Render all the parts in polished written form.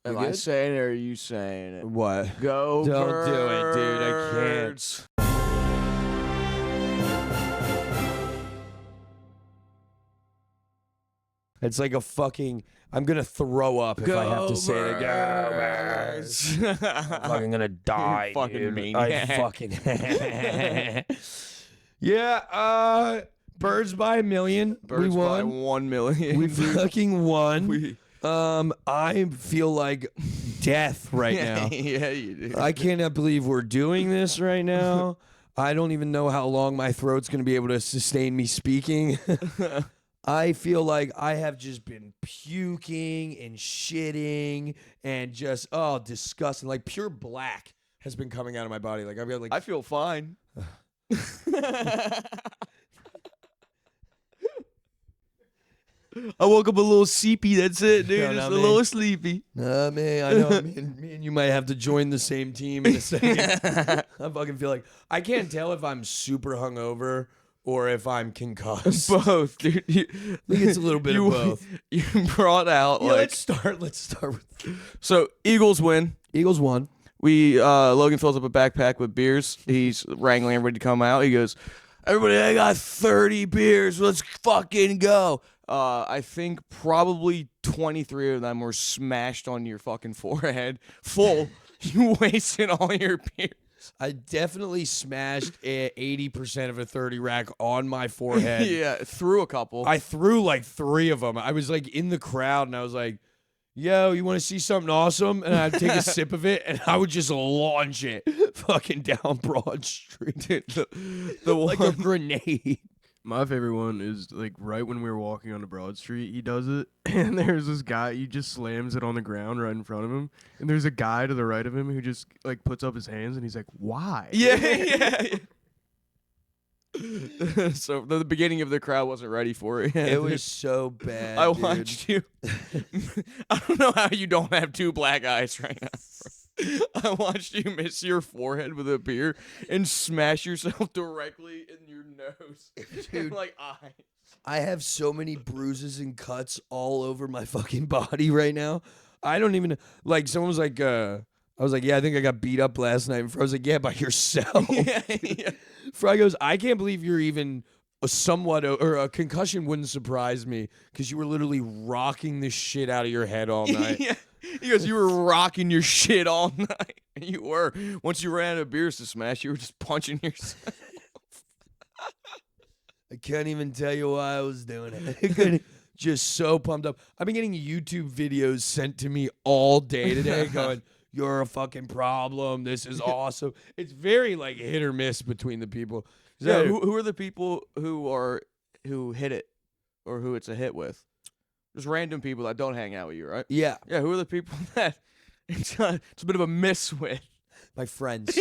Am I saying it or are you saying it? What? Go Don't do it, dude. I can't. Birds. It's like a fucking. I'm gonna throw up if I have to say it again. Go Birds. I'm fucking gonna die, fucking dude. maniac. I fucking. Yeah. Birds by a million. Birds we by won. 1 million. We fucking won. We- I feel like death right now. Yeah, you do. I cannot believe we're doing this right now. I don't even know how long my throat's going to be able to sustain me speaking. I feel like I have just been puking and shitting and just, disgusting. Like pure black has been coming out of my body. Like I've got like. I feel fine. I woke up a little sleepy. That's it, dude. No, Just not a me. little sleepy. Man, I know me and you might have to join the same team in a second. I fucking feel like I can't tell if I'm super hungover or if I'm concussed. Both, dude. I think it's a little bit of both. You brought out Yeah, like let's start with so. Eagles win. Eagles won. We Logan fills up a backpack with beers. He's wrangling everybody to come out. He goes, "Everybody, I got 30 beers. Let's fucking go." I think probably 23 of them were smashed on your fucking forehead, full. You wasted all your beers. I definitely smashed 80% of a 30 rack on my forehead. Yeah, threw a couple. I threw like 3 of them. I was like in the crowd and I was like, yo, you want to see something awesome? And I'd take a sip of it and I would just launch it fucking down Broad Street. The Like one, a grenade. My favorite one is like right when we were walking on the Broad Street, he does it, and there's this guy, he just slams it on the ground right in front of him, and there's a guy to the right of him who just like puts up his hands, and he's like, "Why?" yeah. So the beginning of the crowd wasn't ready for it. It was so bad. I dude. watched you. I don't know how you don't have 2 black eyes right now. I watched you miss your forehead with a beer and smash yourself directly in your nose. Dude. Like eyes. I have so many bruises and cuts all over my fucking body right now. I don't even like. Someone was like, I was like, yeah, I think I got beat up last night. And Fro was like, yeah, by yourself. Yeah. Fry goes, I can't believe you're even a concussion wouldn't surprise me because you were literally rocking the shit out of your head all night. Yeah. He goes, you were rocking your shit all night. And you were. Once you ran out of beers to smash, you were just punching yourself. I can't even tell you why I was doing it. Just so pumped up. I've been getting YouTube videos sent to me all day today going, you're a fucking problem. This is awesome. It's very like hit or miss between the people. Yeah, who are the people who hit it or who it's a hit with? Just random people that don't hang out with you, right? Yeah, Yeah, who are the people that it's a bit of a miss with? my friends.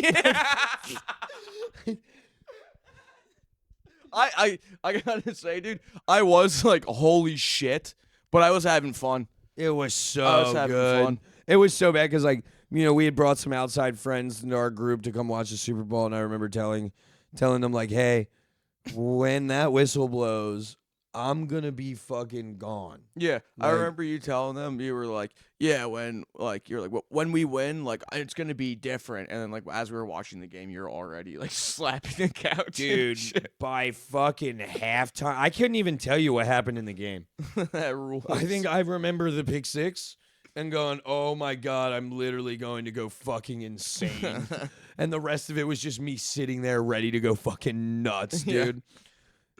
I gotta say, dude, I was like, holy shit, but I was having fun. It was so I was having good. fun. It was so bad because, like, you know, we had brought some outside friends into our group to come watch the Super Bowl, and I remember telling them, like, hey, when that whistle blows, I'm gonna be fucking gone. Yeah, I Like- remember you telling them, you were like, yeah, when when we win, like it's gonna be different. And then like as we were watching the game, you're already like slapping the couch, and Dude, shit. by fucking halftime, I couldn't even tell you what happened in the game. That rules. I think I remember the pick six and going, oh my God, I'm literally going to go fucking insane. And the rest of it was just me sitting there ready to go fucking nuts, Yeah. dude.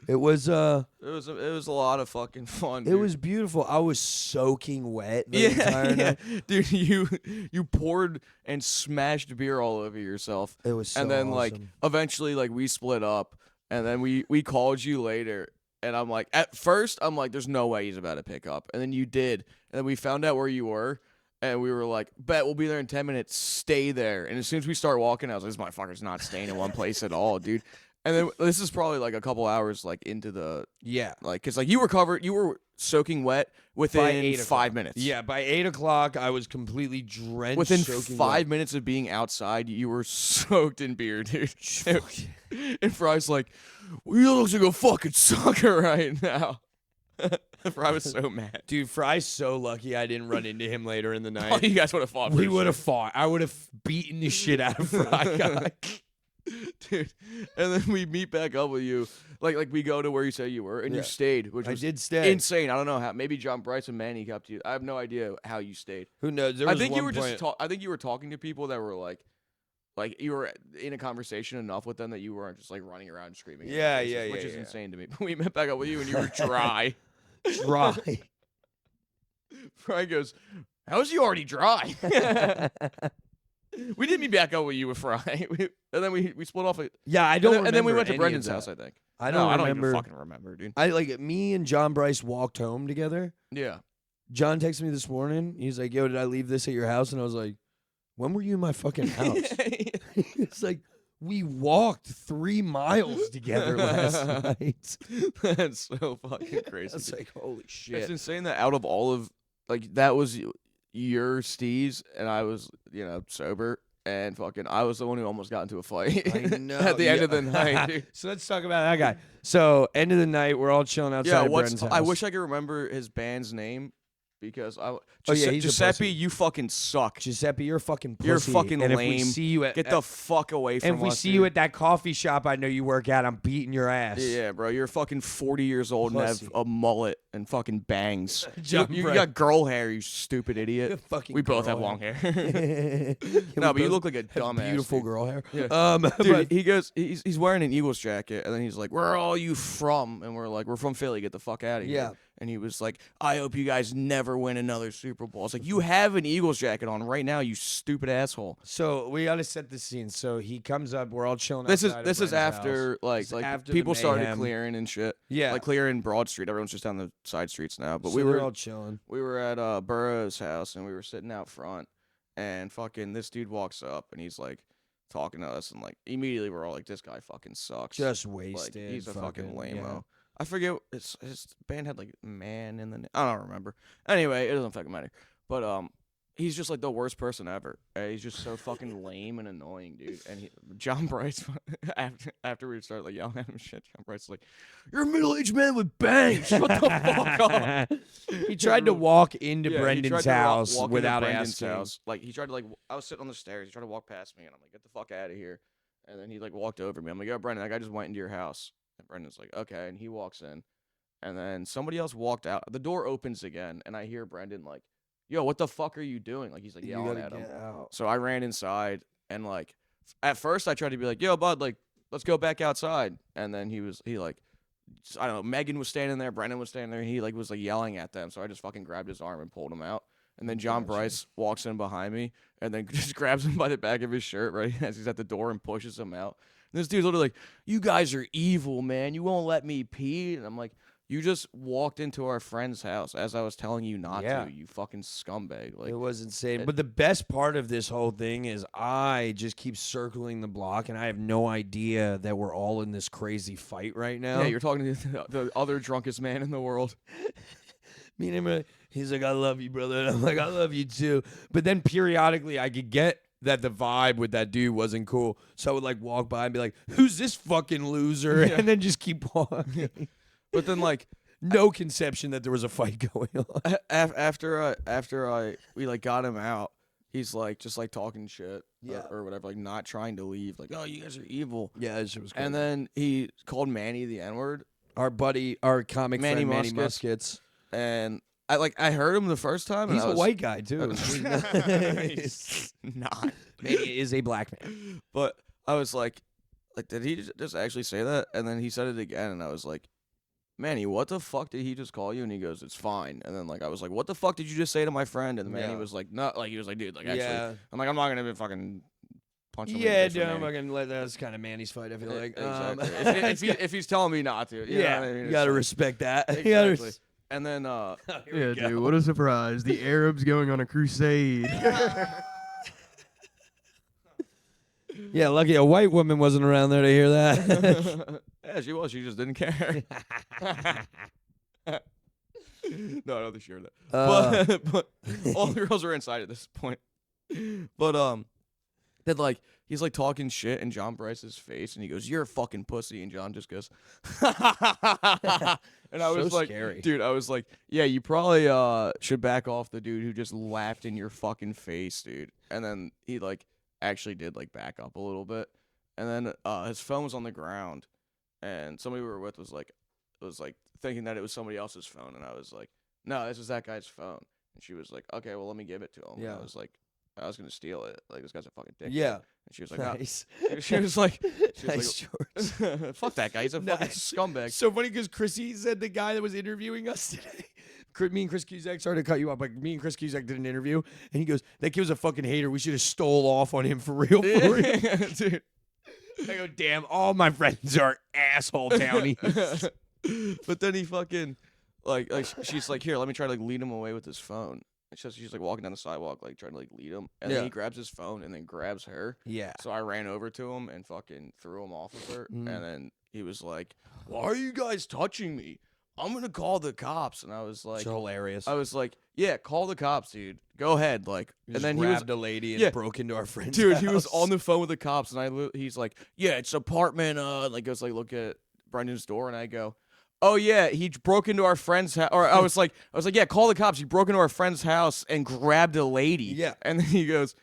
It was it was a lot of fucking fun. it Dude. was beautiful. I was soaking wet the yeah, entire night. dude. You poured and smashed beer all over yourself. It was so And then like awesome. eventually like we split up, and then we called you later, and I'm like, at first I'm like, there's no way he's about to pick up, and then you did, and then we found out where you were, and we were like, bet we'll be there in 10 minutes, stay there. And as soon as we start walking, I was like, this motherfucker's not staying in one place at all, dude. And then this is probably like a couple hours like into the Yeah. like, cause like you were soaking wet By within 8 o'clock. 5 minutes. Yeah, by 8 o'clock, I was completely drenched. Within soaking 5 wet. minutes of being outside, you were soaked in beer, dude. And Fry's like, well, you look like a fucking sucker right now. Fry was so mad. Dude, Fry's so lucky I didn't run into him later in the Oh, night. you guys would have fought. We would have fought. I would have beaten the shit out of Fry guy. Dude. And then we meet back up with you. Like we go to where you say you were, and Yeah. you stayed, which I was did stay. insane. I don't know how. Maybe John Bryce and Manny kept you. I have no idea how you stayed. Who knows? There I was think you one were point- just. I think you were talking to people that were like you were in a conversation enough with them that you weren't just like running around and screaming. in their Yeah, faces, yeah, which yeah, is yeah. insane to me. But we met back up with you, and you were dry. dry. Fry goes, "How's you already dry?" We didn't meet back up with you with Fry, and then we split off. Yeah, I don't. And then we remember went to any of Brendan's that. house. I think. I No, don't I don't remember. even fucking remember, dude. I like me and John Bryce walked home together. Yeah. John texted me this morning. He's like, "Yo, did I leave this at your house?" And I was like, "When were you in my fucking house?" It's like we walked 3 miles together last night. That's so fucking crazy. It's dude. like, holy It's shit. insane that out of all of that was your steez, and I was sober, and fucking I was the one who almost got into a fight. I know. At the end Yeah. of the night, dude. So let's talk about that guy. So end of the night, we're all chilling outside. Yeah, of Brendan's house. I wish I could remember his band's name because Oh, yeah, he's a Giuseppe, pussy. you fucking suck. Giuseppe, you're fucking pussy. You're fucking and lame. If we see you at Get the fuck away from and if we us, see dude. you at that coffee shop I know you work at, I'm beating your ass. Yeah, bro, you're fucking 40 years old and Pussy. have a mullet and fucking bangs. John you Bryce. got girl hair, you stupid idiot. Fucking We both girl have long hair. hair. Yeah, No, we but you both look like a have dumbass. beautiful dude. girl hair. Yeah. But Dude, he goes, he's wearing an Eagles jacket, and then he's like, "Where are all you from?" And we're like, "We're from Philly. Get the fuck out of here." Yeah. And he was like, "I hope you guys never win another Super Bowl." It's like, you have an Eagles jacket on right now, you stupid asshole. so we got to set the scene. So he comes up. We're all chilling. This is outside of this is Brendan's after house. like This is after the people started mayhem. clearing and shit. Yeah. Like clearing Broad Street. Everyone's just down the side streets now. But So we they're were all chilling. we were at Burroughs' house, and we were sitting out front, and fucking this dude walks up, and he's like talking to us, and like immediately we're all like, "This guy fucking sucks." Just like wasted. he's a fucking lame-o. yeah. I forget his band had like man in the name. I don't remember. Anyway, it doesn't fucking matter. But he's just like the worst person ever. He's just so fucking lame and annoying, dude. And John Bryce after we started like yelling at him, shit. John Bryce is like, "You're a middle-aged man with bangs. Shut the fuck up." He tried to walk into Yeah, he Brendan's tried to house walk into without Brendan's asking. house. Like he tried to I was sitting on the stairs. He tried to walk past me, and I'm like, "Get the fuck out of here!" And then he like walked over me. I'm like, "Yo, Brendan, that guy just went into your house." And Brendan's like, "Okay," and he walks in, and then somebody else walked out. The door opens again, and I hear Brendan like, "Yo, what the fuck are you doing?" Like he's like You yelling gotta at him. get out. So I ran inside, and like at first I tried to be like, "Yo, bud, like let's go back outside." And then he like. I don't know. Megan was standing there. Brendan was standing there. And he was yelling at them. So I just fucking grabbed his arm and pulled him out. And then John Gotcha. Bryce walks in behind me and then just grabs him by the back of his shirt right as he's at the door and pushes him out. And this dude's literally like, "You guys are evil, man. You won't let me pee." And I'm like, "You just walked into our friend's house as I was telling you not Yeah. to. You fucking scumbag." Like, It was insane. it- But the best part of this whole thing is I just keep circling the block, and I have no idea that we're all in this crazy fight right now. yeah, you're talking to the other drunkest man in the world. Me and him are, he's like, "I love you, brother." And I'm like, "I love you too." But then periodically I could get that the vibe with that dude wasn't cool. So I would like walk by and be like, "Who's this fucking loser?" Yeah. And then just keep walking. But then like No conception that there was a fight going on. after we like got him out, he's like just like talking shit Yeah. or whatever, like not trying to leave, like, "Oh, you guys are evil." Yeah, that shit was And then he called Manny the N-word, our buddy, our comic Manny friend Manny Muskets. Muskets. and I heard him the first time. And He's I a was, white guy too. He's not. Manny is a black man. But I was like, did he just actually say that? And then he said it again, and I was like, "Manny, what the fuck did he just call you?" And he goes, "It's fine." And then like I was like, "What the fuck did you just say to my friend?" And Manny Yeah. was like, "No," like he was like, "Dude, like actually," Yeah. I'm like, "I'm not gonna be fucking punch him in the Yeah, face for dude, I'm Manny." not gonna let that's kind of Manny's fight. I feel like Exactly. If he's telling me not to, you know yeah, what I mean? you It's gotta like- respect that. You gotta Exactly. And then Yeah, dude, what a surprise. The Arabs going on a crusade. Yeah, lucky a white woman wasn't around there to hear that. yeah, she was. She just didn't care. No, I don't think she heard that. But all the girls were inside at this point. But then like he's like talking shit in John Bryce's face, and he goes, "You're a fucking pussy," and John just goes, and I was So like, scary. dude, I was like, yeah, you probably should back off the dude who just laughed in your fucking face, dude. And then he like actually did like back up a little bit, and then his phone was on the ground, and somebody we were with was like thinking that it was somebody else's phone, and I was like, no, this is that guy's phone. And she was like, okay, well, let me give it to him. And Yeah. I was like, I was gonna steal it. Like, this guy's a fucking dick. Yeah. And she was like, no. Nice. She was like, Nice shorts. fuck that guy. He's a fucking Nice. scumbag. So funny because Chrissy said the guy that was interviewing us today. Me and Chris Cusack, sorry to cut you off, but me and Chris Cusack did an interview, and he goes, "That kid was a fucking hater. We should have stole off on him for real." Dude. I go, "Damn, all my friends are asshole townies." But then he fucking she's like, here, let me try to like lead him away with his phone. And she's like walking down the sidewalk, like trying to like lead him, and Yeah. then he grabs his phone and then grabs her. Yeah. So I ran over to him and fucking threw him off of her, Mm. and then he was like, "Why are you guys touching me? I'm gonna call the cops." And I was like, It's hilarious. I was like, yeah, call the cops, dude. Go ahead, like. He And just then he was, grabbed a lady and yeah. broke into our friend's dude, he was house. on the phone with the cops, and he's like, yeah, it's apartment, like goes like look at Brendan's door, and I go, oh yeah, he broke into our friend's house, or I was like, yeah, call the cops. He broke into our friend's house and grabbed a lady. Yeah. And then he goes,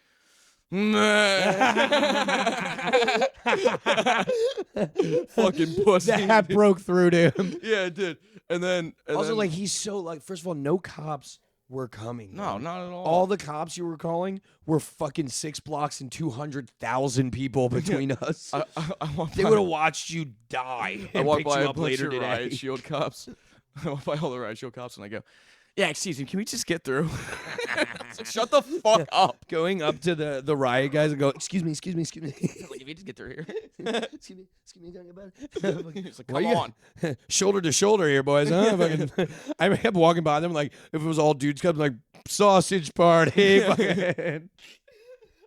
fucking pussy. that broke through to him. Yeah, it did. And then Also, like, he's so like. First of all, no cops were coming. no, man. not at all. All the cops you were calling were fucking 6 blocks and 200,000 people between us. I walked They by- would have watched you die. I and walk picked by you a up bunch later of today. riot shield cops. I walk by all the riot shield cops, and I go, yeah, excuse me, can we just get through? It's like, shut the fuck up. Going up to the riot guys and go, excuse me. Like, if you just get through here. excuse me, can I get by? He's like, Why come you on. Shoulder to shoulder here, boys. Huh? Fucking- I kept walking by them like if it was all dudes coming like sausage party. Fucking-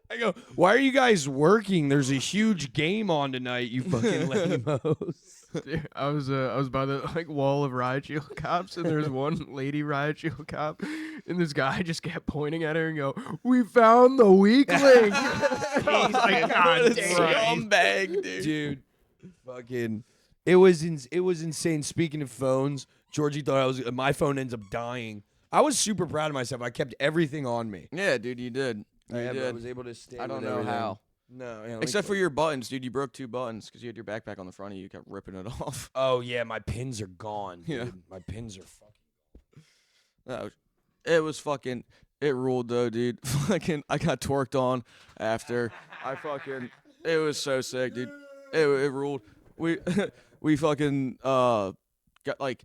I go, why are you guys working? There's a huge game on tonight, you fucking lamos. Dude, I was by the like wall of riot shield cops, and there's one lady riot shield cop, and this guy just kept pointing at her and go, "We found the weakling." He's like, God damn. Scumbag, dude. Dude, fucking, it was insane. Speaking of phones, Georgie thought my phone ends up dying. I was super proud of myself. I kept everything on me. Yeah, dude, you did. You I did. was able to stay. I don't with know everything. how. No, yeah, Except for your buttons, dude. You broke 2 buttons because you had your backpack on the front of you. You kept ripping it off. Oh yeah, my pins are gone. Dude. Yeah. My pins are fucking. No, it was fucking. It ruled though, dude. Fucking, I got torqued on after. I fucking. It was so sick, dude. It ruled. We we fucking got like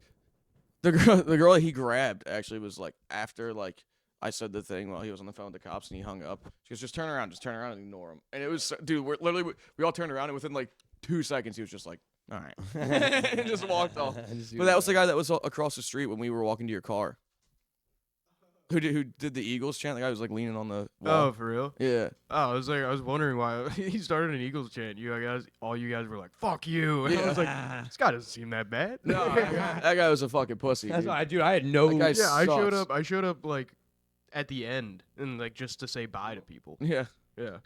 the girl that he grabbed actually was like after like I said the thing while he was on the phone with the cops and he hung up. She goes, just turn around and ignore him. And it was, dude, we're literally we all turned around and within like 2 seconds he was just like, all right, and just walked off. But that was the guy that was across the street when we were walking to your car. Who did the Eagles chant? The guy who was like leaning on the wall. Oh, for real? Yeah. Oh, I was wondering why he started an Eagles chant. All you guys were like, "Fuck you!" And I was like, "This guy doesn't seem that bad." No, that guy was a fucking pussy. That's Dude. why, dude. I had no. That guy Yeah, I showed sucks. up. I showed up like at the end and like just to say bye to people. Yeah. Yeah.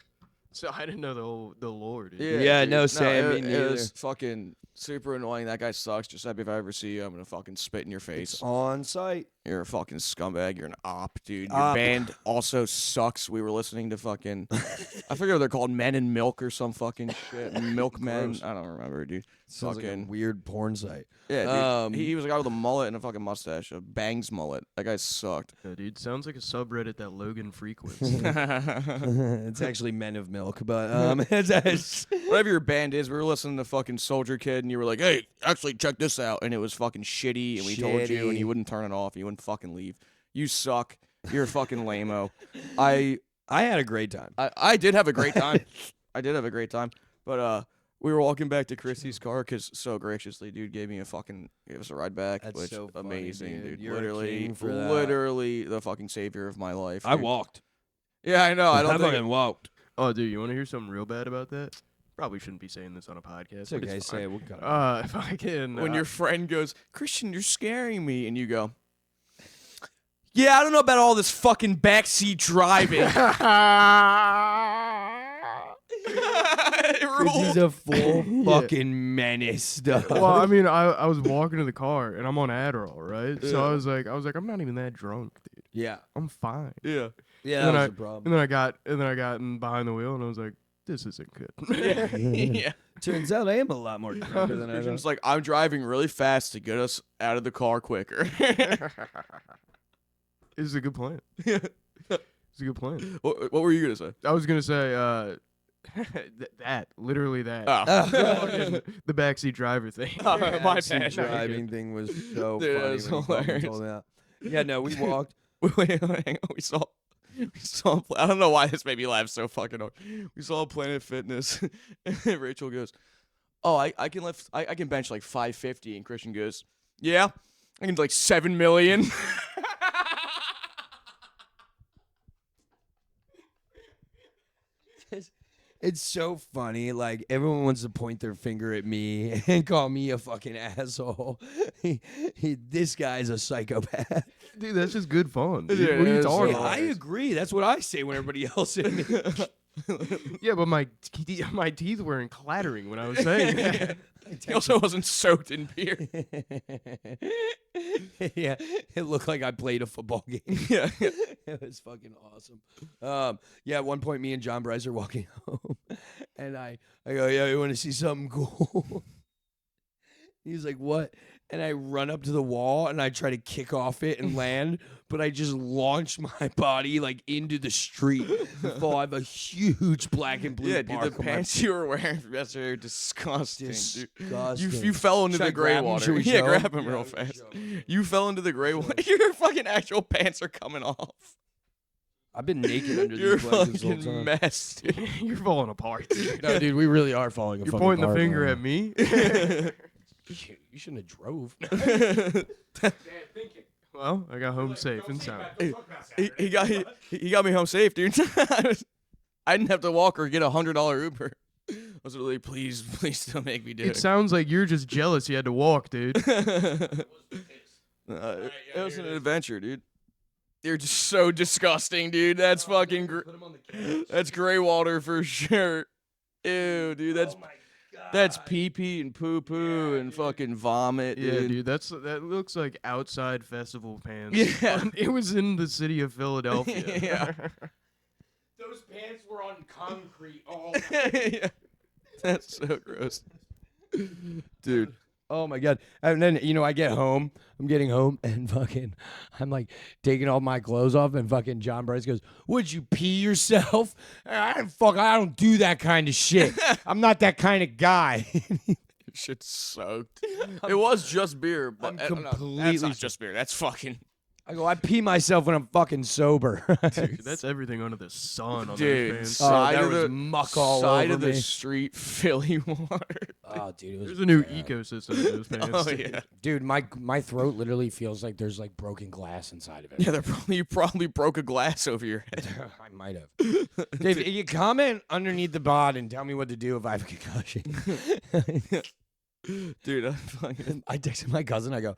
So I didn't know the lore. Dude. Yeah, dude. no, same, me It neither. was fucking super annoying. That guy sucks. Giuseppe, if I ever see you, I'm gonna fucking spit in your face. It's on site. You're a fucking scumbag. You're an op, dude. Your Op. band also sucks. We were listening to fucking, I forget what they're called, Men in Milk or some fucking shit. Milkmen. Gross. I don't remember, dude. Sounds like a Fucking weird porn site. yeah, dude. Um, he was a guy with a mullet and a fucking mustache, a bangs mullet. That guy sucked. Yeah, dude, sounds like a subreddit that Logan frequents. It's actually Men of Milk, but it's Whatever your band is, we were listening to fucking Soldier Kid, and you were like, "Hey, actually check this out," and it was fucking shitty, and we told you, and Shitty. you wouldn't turn it off, and you wouldn't fucking leave. You suck. You're a fucking lameo. I had a great time. I did have a great time. I did have a great time, but we were walking back to Chrissy's car because so graciously, dude, gave us a ride back, That's which so funny, amazing, dude. dude. You're a Literally, king for that. literally the fucking savior of my life. I dude. walked. Yeah, I know. I don't think. fucking walked. Oh, dude, you want to hear something real bad about that? Probably shouldn't be saying this on a podcast. It's but okay. It's Say fine. it. We'll cut it. If I can, When your friend goes, Christian, you're scaring me, and you go, yeah, I don't know about all this fucking backseat driving. He's ruled. a full Yeah. fucking menace, dog. Well, I mean, I was walking to the car and I'm on Adderall, right? So Yeah. I was like, I'm not even that drunk, dude. yeah, I'm fine. Yeah. yeah, And that was I- the problem. And then I got in behind the wheel and I was like, this isn't good. Yeah. Yeah. Turns out I am a lot more drunker than I Christian's thought. like, I'm driving really fast to get us out of the car quicker. It's a good plan. Yeah. It's a good plan. What were you gonna say? I was gonna say literally that. Oh. Fucking the backseat driver thing. Oh, my Backseat bad. driving thing was so Dude, that funny. was when he fucking hilarious. told me that. Yeah, no, we walked. Wait, hang on. We saw. I don't know why this made me laugh so fucking hard. We saw Planet Fitness, and Rachel goes, "Oh, I can lift. I can bench like 550." And Christian goes, "Yeah, I can do like 7 million." It's so funny. Like everyone wants to point their finger at me and call me a fucking asshole. This guy's a psychopath. Dude, that's just good fun. Dude. Yeah, What are you it is. talking Yeah, about? I agree. That's what I say when everybody else at me. Yeah, but my teeth weren't clattering when I was saying that. He also wasn't soaked in beer. Yeah, it looked like I played a football game. Yeah. It was fucking awesome. Yeah, at one point, me and John Bryce are walking home, and I go, "Yeah, you want to see something cool?" He's like, "What?" And I run up to the wall and I try to kick off it and land, but I just launch my body like into the street. Oh, I have a huge black and blue Yeah, dude, mark the on my pants you were wearing yesterday are disgusting. Dude. Disgusting. You fell into Should I the gray grab 'em? water. Should we Yeah, show 'em? grab him Yeah, real we should fast. show 'em. You fell into the gray water. Your fucking actual pants are coming off. I've been naked under You're these blankets the whole fucking time. mess, dude. You're falling apart. Dude. No, dude, we really are falling. You're pointing the finger at me. You shouldn't have drove. Well, I got home safe and sound. he got me home safe, dude. I didn't have to walk or get $100 Uber. I was really, please don't make me do It it. sounds like you're just jealous you had to walk, dude. It was an adventure, dude. You're just so disgusting, dude. That's fucking. That's gray water for sure. Ew, dude. That's pee pee and poo poo and fucking vomit, Yeah, dude. dude, that looks like outside festival pants. Yeah. It was in the city of Philadelphia. Yeah. Those pants were on concrete. Oh, Yeah. That's so gross, dude. oh my god! And then I get home. I'm getting home and fucking, I'm like taking all my clothes off, and fucking John Bryce goes, "Would you pee yourself?" I don't do that kind of shit. I'm not that kind of guy. Shit's soaked. It was just beer, but I'm no, that's completely not just beer. That's fucking. I go, I pee myself when I'm fucking sober. Dude, that's everything under the sun on Dude, those pants. side that of was the muck all side over of the me. street, Philly water. Oh, dude, it was There's a new bad. ecosystem in those pants. Oh dude. yeah, Dude, my throat literally feels like there's like broken glass inside of it. yeah. You probably broke a glass over your head. I might have. Dave, you comment underneath the bod and tell me what to do if I have a concussion. Dude, I fucking. I texted my cousin. I go,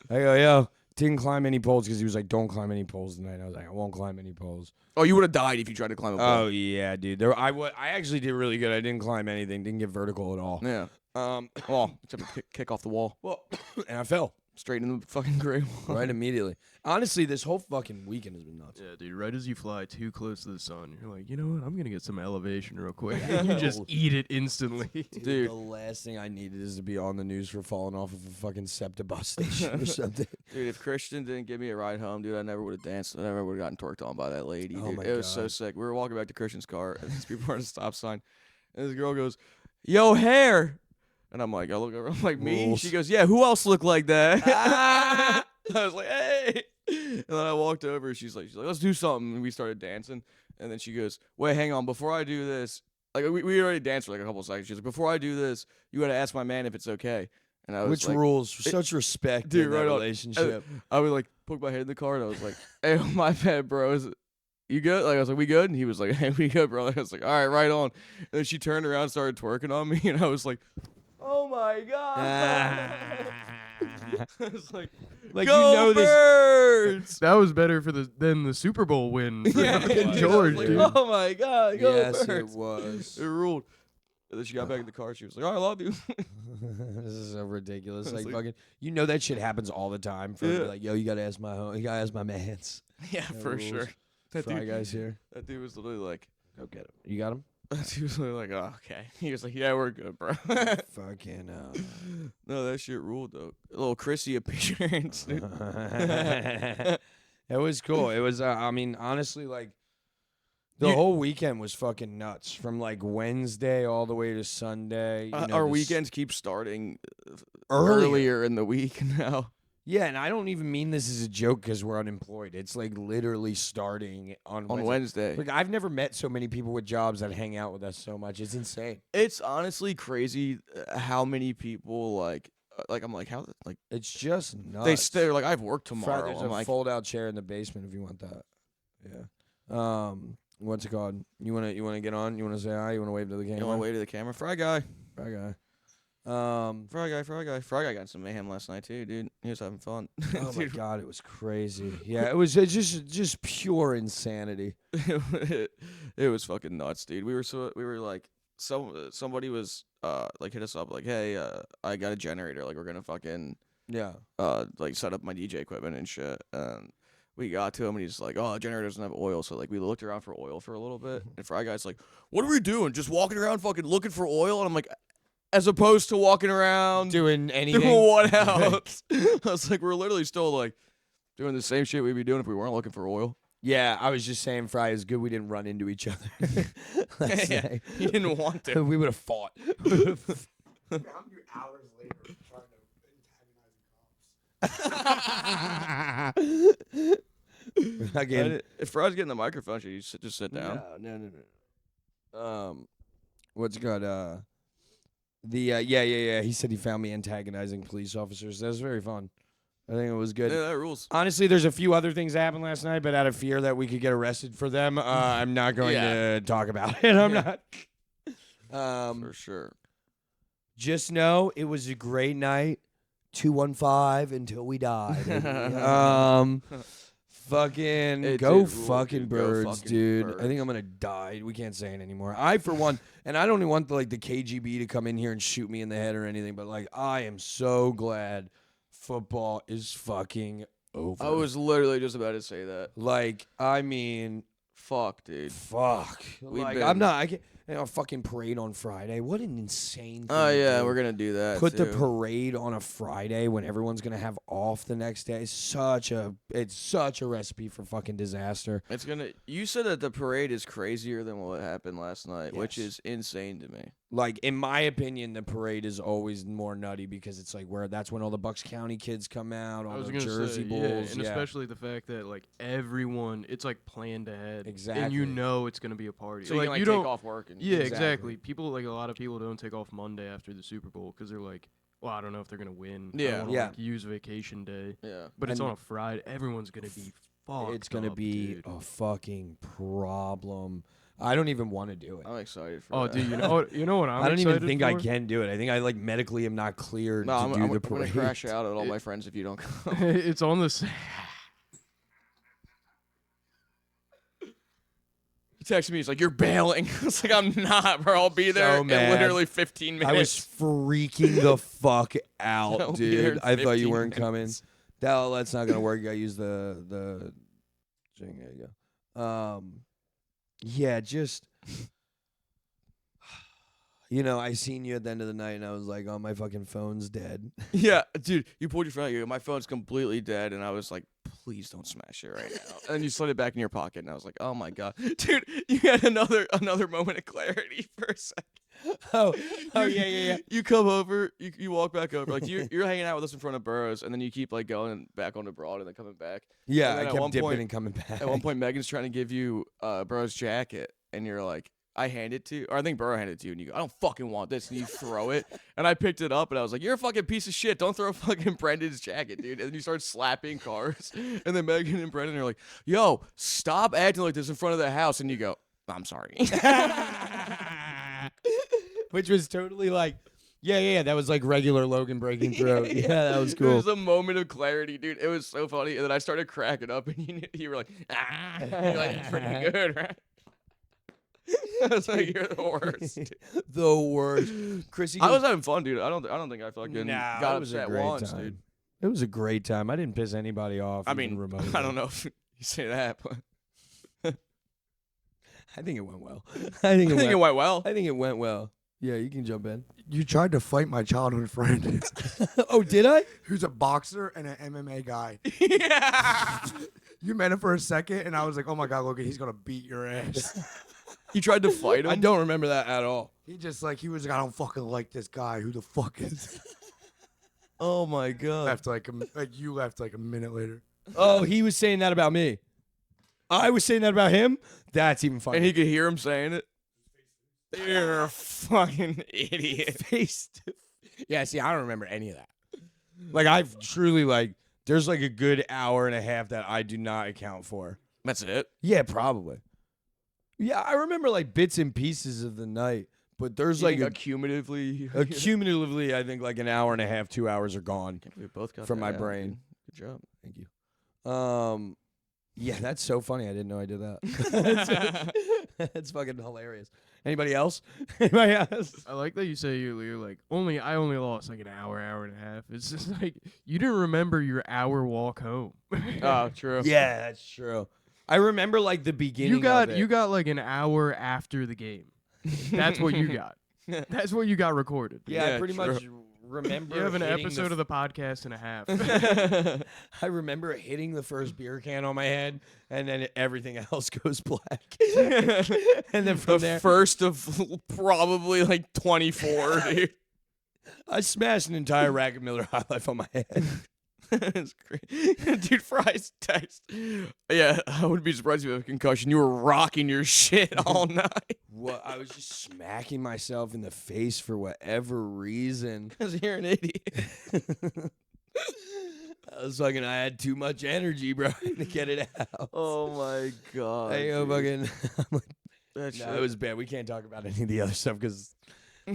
yo, didn't climb any poles because he was like, don't climb any poles tonight. I was like, I won't climb any poles. Oh, you would have died if you tried to climb a pole. Oh yeah, dude. I actually did really good. I didn't climb anything. Didn't get vertical at all. Yeah. Well, except to kick off the wall, Well, and I fell straight in the fucking gray wall. right immediately. Honestly, this whole fucking weekend has been nuts. Yeah, dude, right as you fly too close to the sun, you're like, you know what? I'm going to get some elevation real quick. And you just eat it instantly. Dude. The last thing I needed is to be on the news for falling off of a fucking SEPTA bus station or something. Dude, if Christian didn't give me a ride home, dude, I never would have danced. I never would have gotten twerked on by that lady. Oh Dude. my It was so God. sick. We were walking back to Christian's car, and these people were at a stop sign, and this girl goes, "Yo, hair," and I'm like, I look over, I'm like, me? Rules. She goes, "Yeah, who else looked like that?" I was like, "Hey," and then I walked over. She's like, "Let's do something," and we started dancing. And then she goes, "Wait, hang on, before I do this." Like we already danced for like a couple seconds. She's like, "Before I do this, you got to ask my man if it's okay." And I was Which like, rules? Such respect dude, in that right on. relationship. I would like poke my head in the car and I was like, "Hey, my bad, bro. Is it, you good?" Like I was like, "We good?" And he was like, "Hey, we good, bro." I was like, "All right, right on." And then she turned around and started twerking on me, and I was like, "Oh my god!" I was like, Like, "Go you know this- Birds!" That was better than the Super Bowl win for Yeah, fucking dude, I was George, like, dude. "Oh my god, go Yes, it Birds!" was. It ruled. And then she got back in the car. She was like, "Oh, I love you." This is so ridiculous. It's Like, like- fucking, that shit happens all the time. For Yeah. like, yo, you gotta ask you gotta ask my man's. Yeah, No for rules. sure. That Fry dude, guys here. that dude was literally like, Go get him. You got him. he was literally like, "Oh, okay." He was like, "Yeah, we're good, bro." Fucking. No, that shit ruled though. A little Chrissy appearance, dude. It was cool. It was. I mean, honestly, like the You- whole weekend was fucking nuts. From like Wednesday all the way to Sunday. Our this- weekends keep starting Earlier. earlier in the week now. Yeah, and I don't even mean this as a joke because we're unemployed. It's like literally starting on Wednesday. Like I've never met so many people with jobs that hang out with us so much. It's insane. It's honestly crazy how many people like I'm like how like It's just nuts. they're like I have work Fry, tomorrow. there's I'm a like fold-out chair in the basement if you want that. Yeah. What's it called? You wanna get on? You wanna say hi? You wanna wave to the camera? you want to wave to the camera? Fry guy, Fry guy. Fry guy got some mayhem last night too, dude. He was having fun. Oh my Dude, god, it was crazy. Yeah, it's just pure insanity. it was fucking nuts, dude. We were like somebody was like hit us up like, hey, I got a generator, like we're gonna fucking Yeah. like set up my DJ equipment and shit. And we got to him and he's like, oh, the generator doesn't have oil. So like we looked around for oil for a little bit. And Fry Guy's like, what are we doing? Just walking around fucking looking for oil? And I'm like, as opposed to walking around Doing anything. doing what else? I was like, we're literally still like doing the same shit we'd be doing if we weren't looking for oil. Yeah, I was just saying, Fry, it's good we didn't run into each other. Last Yeah, night. he didn't want to. We would have fought. How many hours later trying to antagonize Again. If Fry's getting the microphone, should you just sit down? No. What's it called? Yeah. He said he found me antagonizing police officers. That was very fun. I think it was good. Yeah, that rules. Honestly, there's a few other things that happened last night, but out of fear that we could get arrested for them, I'm not going to talk about it. I'm Yeah. not. For sure. Just know it was a great night. 215 until we die. baby. Fucking It go did rule, fucking dude. Go birds, fucking dude. I birds. think I'm gonna die. We can't say it anymore. I, for one, and I don't even want the KGB to come in here and shoot me in the head or anything, but like I am so glad football is fucking over. I was literally just about to say that. like, I mean, Fuck, dude. fuck. We've Like, been- I'm not. I can't. A fucking parade on Friday. What an insane thing. Oh to yeah, do. we're gonna do that. Put the too. parade on a Friday when everyone's gonna have off the next day. It's such a recipe for fucking disaster. It's gonna. You said that the parade is crazier than what happened last night, which Yes. is insane to me. Like, in my opinion, the parade is always more nutty because it's like that's when all the Bucks County kids come out, I all was the gonna Jersey say, Bulls. yeah, and especially the fact that like everyone, it's like planned ahead, and Exactly. you know it's gonna be a party. So like you can you take don't, off work and yeah, Exactly. exactly. People like a lot of people don't take off Monday after the Super Bowl because they're like, well, I don't know if they're gonna win. I Yeah. don't wanna, Yeah. like, use vacation day, yeah. but it's And- on a Friday. Everyone's gonna be fucked. it's gonna up, be dude. a fucking problem. I don't even want to do it. I'm excited for Oh, that. dude, you know what I'm I don't even excited think I for? can do it. I think I medically am not cleared No, to I'm do gonna the parade. crash out at all my friends if you don't come. It's on the. He texted me. He's like, "You're bailing." I was like, "I'm not, bro. I'll be there So in mad. literally 15 minutes." I was freaking the fuck I'll out, be there dude. in I thought you 15 weren't coming. minutes. That's not gonna work. You gotta use the thing. There you go. Yeah, just I seen you at the end of the night, and I was like, "Oh, my fucking phone's dead." Yeah, dude, you pulled your phone out. You go, my phone's completely dead, and I was like, "Please don't smash it right now." And then you slid it back in your pocket, and I was like, "Oh my god, dude, you had another moment of clarity for a second." oh, You- You come over, you walk back over, like you're hanging out with us in front of Burroughs, and then you keep like going back onto Broad and then coming back. Yeah, And then I at kept one dipping point- and coming back. At one point, Megan's trying to give you Burroughs' jacket, and you're like, I hand it to you, or I think Burrow handed it to you, and you go, I don't fucking want this, and you throw it, and I picked it up, and I was like, you're a fucking piece of shit, don't throw fucking Brendan's jacket, dude, and then you start slapping cars, and then Megan and Brendan are like, yo, stop acting like this in front of the house, and you go, I'm sorry. Which was totally like, yeah, that was like regular Logan breaking through. Yeah, that was It cool. was a moment of clarity, dude. It was so funny, and then I started cracking up, and you were like, ah, you're like, it's pretty good, right? I was like, you're the worst. The worst. Chrissy I goes, was having fun, dude. I don't think I fucking nah, got it was a upset great once, time. dude. It was a great time. I didn't piss anybody off. I even mean, remotely. I don't know if you say that, but I think it went well. I think it went well. I think it went well. Yeah, you can jump in. You tried to fight my childhood friend, Oh, did I? who's a boxer and an MMA guy. Yeah. You met him for a second, and I was like, "Oh my god, Logan, he's gonna beat your ass." You tried to fight him. I don't remember that at all. He just like he was like, "I don't fucking like this guy. Who the fuck is?" Oh my god. Left like you left like a minute later. Oh, he was saying that about me. I was saying that about him. That's even funny. And he could hear him saying it. You're a fucking idiot. face to yeah, see, I don't remember any of that. Like, I've truly, like, there's like a good hour and a half that I do not account for. That's it. Yeah, probably. Yeah, I remember like bits and pieces of the night, but there's like accumulatively. cumulatively, I think like an hour and a half, 2 hours are gone. We both got From that my down, brain. dude. Good job. Thank you. Yeah, that's so funny. I didn't know I did that. That's fucking hilarious. Anybody else? Anybody else? I like that you say you're like I only lost like an hour and a half. It's just like you didn't remember your hour walk home. Oh, true. Yeah, that's true. I remember like the beginning. of it. you got like an hour after the game. That's what you got. That's what you got recorded. Yeah, I Yeah, pretty true. much remember. You have an hitting episode of the podcast and a half. I remember hitting the first beer can on my head, and then everything else goes black. And then from The there, first of probably like 24, dude. I smashed an entire rack of Miller High Life on my head. It's great. Dude, Fry's text. Yeah, I wouldn't be surprised if you have a concussion. You were rocking your shit all night. What? I was just smacking myself in the face for whatever reason. Because you're an idiot. I had too much energy, bro, to get it out. Oh my god. Hey, yo, dude. fucking. That shit. No, it was bad. We can't talk about any of the other stuff because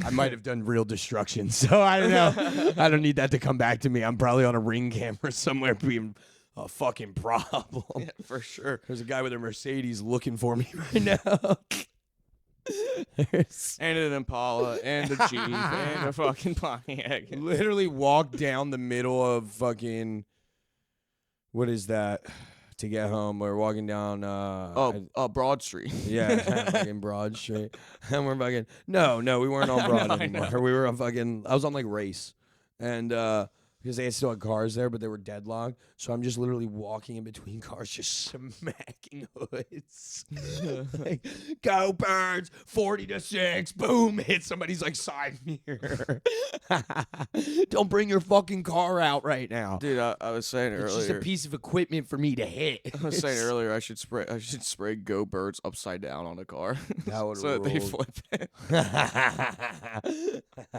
I might have done real destruction. So I don't know. I don't need that to come back to me. I'm probably on a ring camera somewhere being a fucking problem. Yeah, for sure. There's a guy with a Mercedes looking for me right now. There's And an Impala, and a Jeep, and a fucking Pontiac. literally walked down the middle of fucking. What is that? To get home, we're walking down. Broad Street. Yeah, fucking Broad Street. And we're fucking no, we weren't on Broad I anymore. know. We were on fucking. I was on like Race, and because they still had cars there, but they were deadlocked. So I'm just literally walking in between cars, just smacking hoods. Like, go Birds, 40-6, boom, hit somebody's like side mirror. Don't bring your fucking car out right now. Dude, I was saying It's earlier. just a piece of equipment for me to hit. I was saying earlier I should spray Go Birds upside down on a car. That would so that they ruled. flip it. That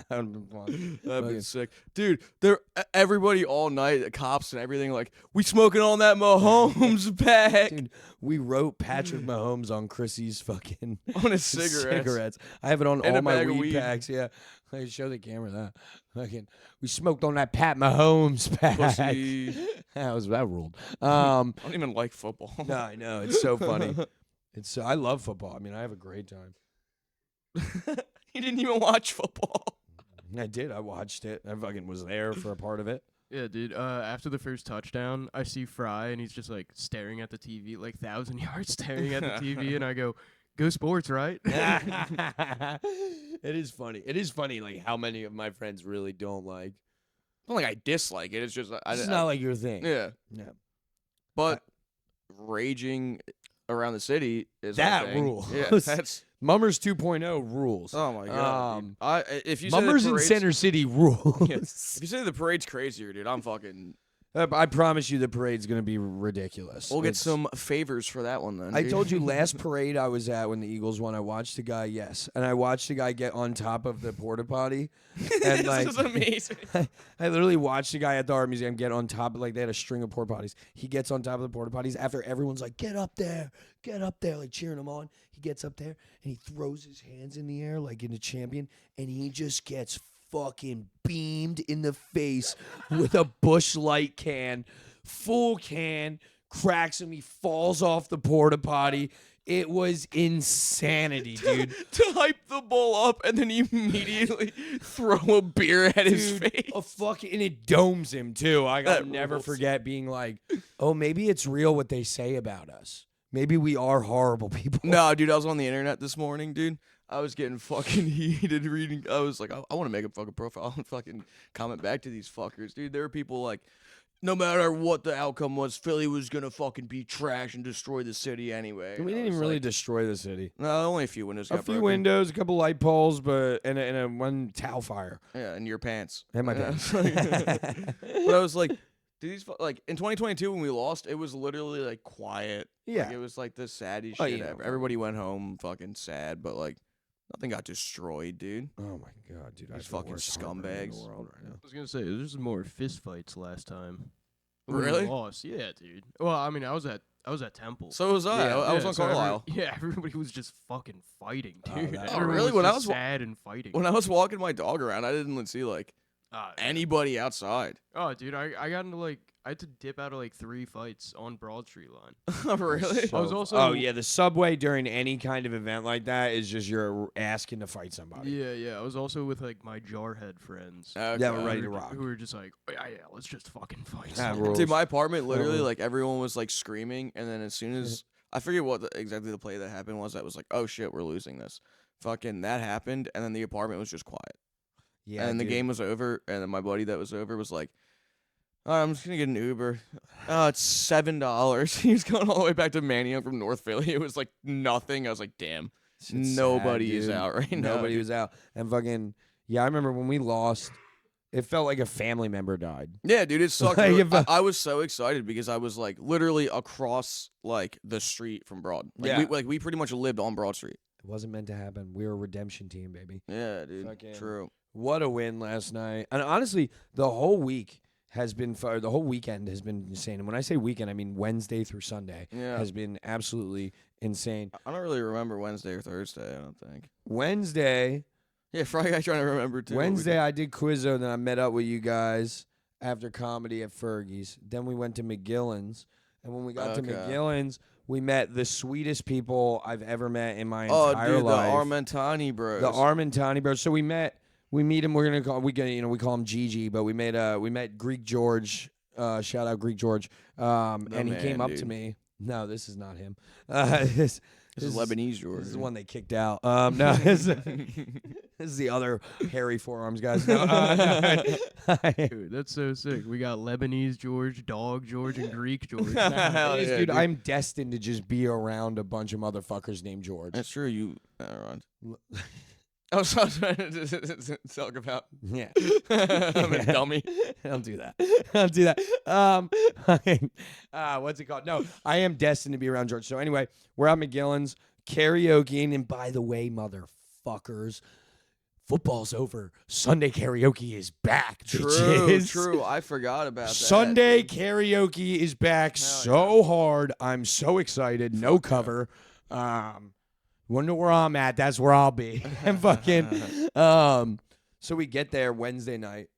would've been fun. That'd Fucking- be sick. Dude, everybody all night, the cops and everything, like, we smoking on that Mahomes bag Dude, we wrote Patrick Mahomes on Chrissy's fucking on his cigarettes. I have it on And all a my bag of weed weed. packs. Yeah, I can show the camera that. Fucking, we smoked on that Pat Mahomes pack. Pussy. that ruled. I don't even like football. No, I know it's so funny. I love football. I mean, I have a great time. He didn't even watch football. I did. I watched it. I fucking was there for a part of it. Yeah, dude. After the first touchdown, I see Fry, and he's just like staring at the TV, like 1,000 yards staring at the TV, and I go, "Go Sports, right?" It is funny. It is funny, like how many of my friends really don't like. Not like I dislike it. It's just It's not like your thing. yeah. Yeah. But raging around the city is That my thing. rules. Yeah, that's Mummers 2.0 rules. oh my god. Um, dude. If you say the Mummers in parade's- Center City rules. If you say the parade's crazier, dude, I'm fucking. I promise you the parade's going to be ridiculous. We'll get It's- some favors for that one then. I dude. told you last parade I was at when the Eagles won, I watched a guy, and I watched a guy get on top of the porta potty. And this like, is amazing. I literally watched a guy at the art museum get on top of, like, they had a string of porta potties. He gets on top of the porta potties after everyone's like, get up there, like cheering him on. He gets up there and he throws his hands in the air like in a champion, and he just gets fucking beamed in the face with a Busch Light can, full can, cracks him. He falls off the porta potty. It was insanity, dude. To hype the bull up and then immediately throw a beer at his Dude, face. a fucking, and it domes him too. I'll That never rules. forget being like, oh, maybe it's real what they say about us. Maybe we are horrible people. No, dude, I was on the internet this morning, dude. I was getting fucking heated reading. I was like, I want to make a fucking profile and fucking comment back to these fuckers, dude. There were people like, no matter what the outcome was, Philly was gonna fucking be trash and destroy the city anyway. We And I didn't was even really like, destroy the city. no, only a few windows. A got few broken. windows, a couple light poles, but and a one towel fire. Yeah, in your pants. And my Yeah, pants. but I was like, these like in 2022 when we lost, it was literally like quiet. Yeah. Like, it was like the saddest Oh, shit you know, ever. Everybody went home fucking sad, but like nothing got destroyed, dude. Oh my god, dude! I These have the fucking worst heartburn in the scumbags. world right now. I was gonna say there's more fist fights last time. When we Really? lost, yeah, dude. Well, I mean, I was at Temple. So was I. Yeah, I was Yeah, on so Carlisle. everybody was just fucking fighting, Oh, dude. that- Everyone really? was When I just was wa- sad and fighting. When I was walking my dog around, I didn't see like Yeah. anybody outside. Oh, dude, I got into like I had to dip out of like 3 fights on Broad Street line. Really? I was also- Oh yeah, the subway during any kind of event like that is just you're asking to fight somebody. Yeah. I was also with like my jarhead friends. Yeah, we're Okay. ready who to were- rock. Who were just like, oh, yeah, let's just fucking fight. That some." rules. Dude, my apartment literally Uh-huh. like everyone was like screaming, and then as soon as I forget what exactly the play that happened was, that was like, oh shit, we're losing this. Fucking that happened, and then the apartment was just quiet. Yeah, and then the dude. game was over, and then my buddy that was over was like, all right, I'm just gonna get an Uber. Oh, it's $7. He was going all the way back to Mannion from North Philly. It was like nothing. I was like, damn, It's sad, nobody is dude. out right now. Nobody dude. was out, and fucking yeah. I remember when we lost, it felt like a family member died. Yeah, dude, it sucked. Like, really. if I- I was so excited because I was like literally across like the street from Broad. Like, Yeah. we pretty much lived on Broad Street. It wasn't meant to happen. We were a redemption team, baby. Yeah, dude. Fucking- True. What a win last night, and honestly, the whole week has been the whole weekend has been insane. And when I say weekend, I mean Wednesday through Sunday Yeah. has been absolutely insane. I don't really remember Wednesday or Thursday. I don't think. Wednesday. Yeah, Friday. I trying to remember too. what we Wednesday, did. I did Quizzo, then I met up with you guys after comedy at Fergie's. Then we went to McGillen's, and when we got to Okay. McGillen's, we met the sweetest people I've ever met in my Oh, entire dude, life. the Armentani bros. The Armentani bros. So we meet him. We're gonna call we call him Gigi, but we met Greek George. Shout out Greek George. And he came man, up to dude. me. No, this is not him. This This is Lebanese George. This is the one they kicked out. No, this is the other hairy forearms guys. No, Dude, that's so sick. We got Lebanese George, Dog George, and Greek George. Hell Dude, yeah, dude. I'm destined to just be around a bunch of motherfuckers named George. That's true. You, Ron. I was trying to talk about. Yeah. I'm a dummy. Don't do that. Don't do that. What's it called? No, I am destined to be around George. So anyway, we're at McGillen's karaoke, and by the way, motherfuckers, football's over. Sunday karaoke is back. True, bitches. true. I forgot about that. Sunday karaoke is back Hell so hard. I'm so excited. No cover. Wonder where I'm at. That's where I'll be. And fucking. So we get there Wednesday night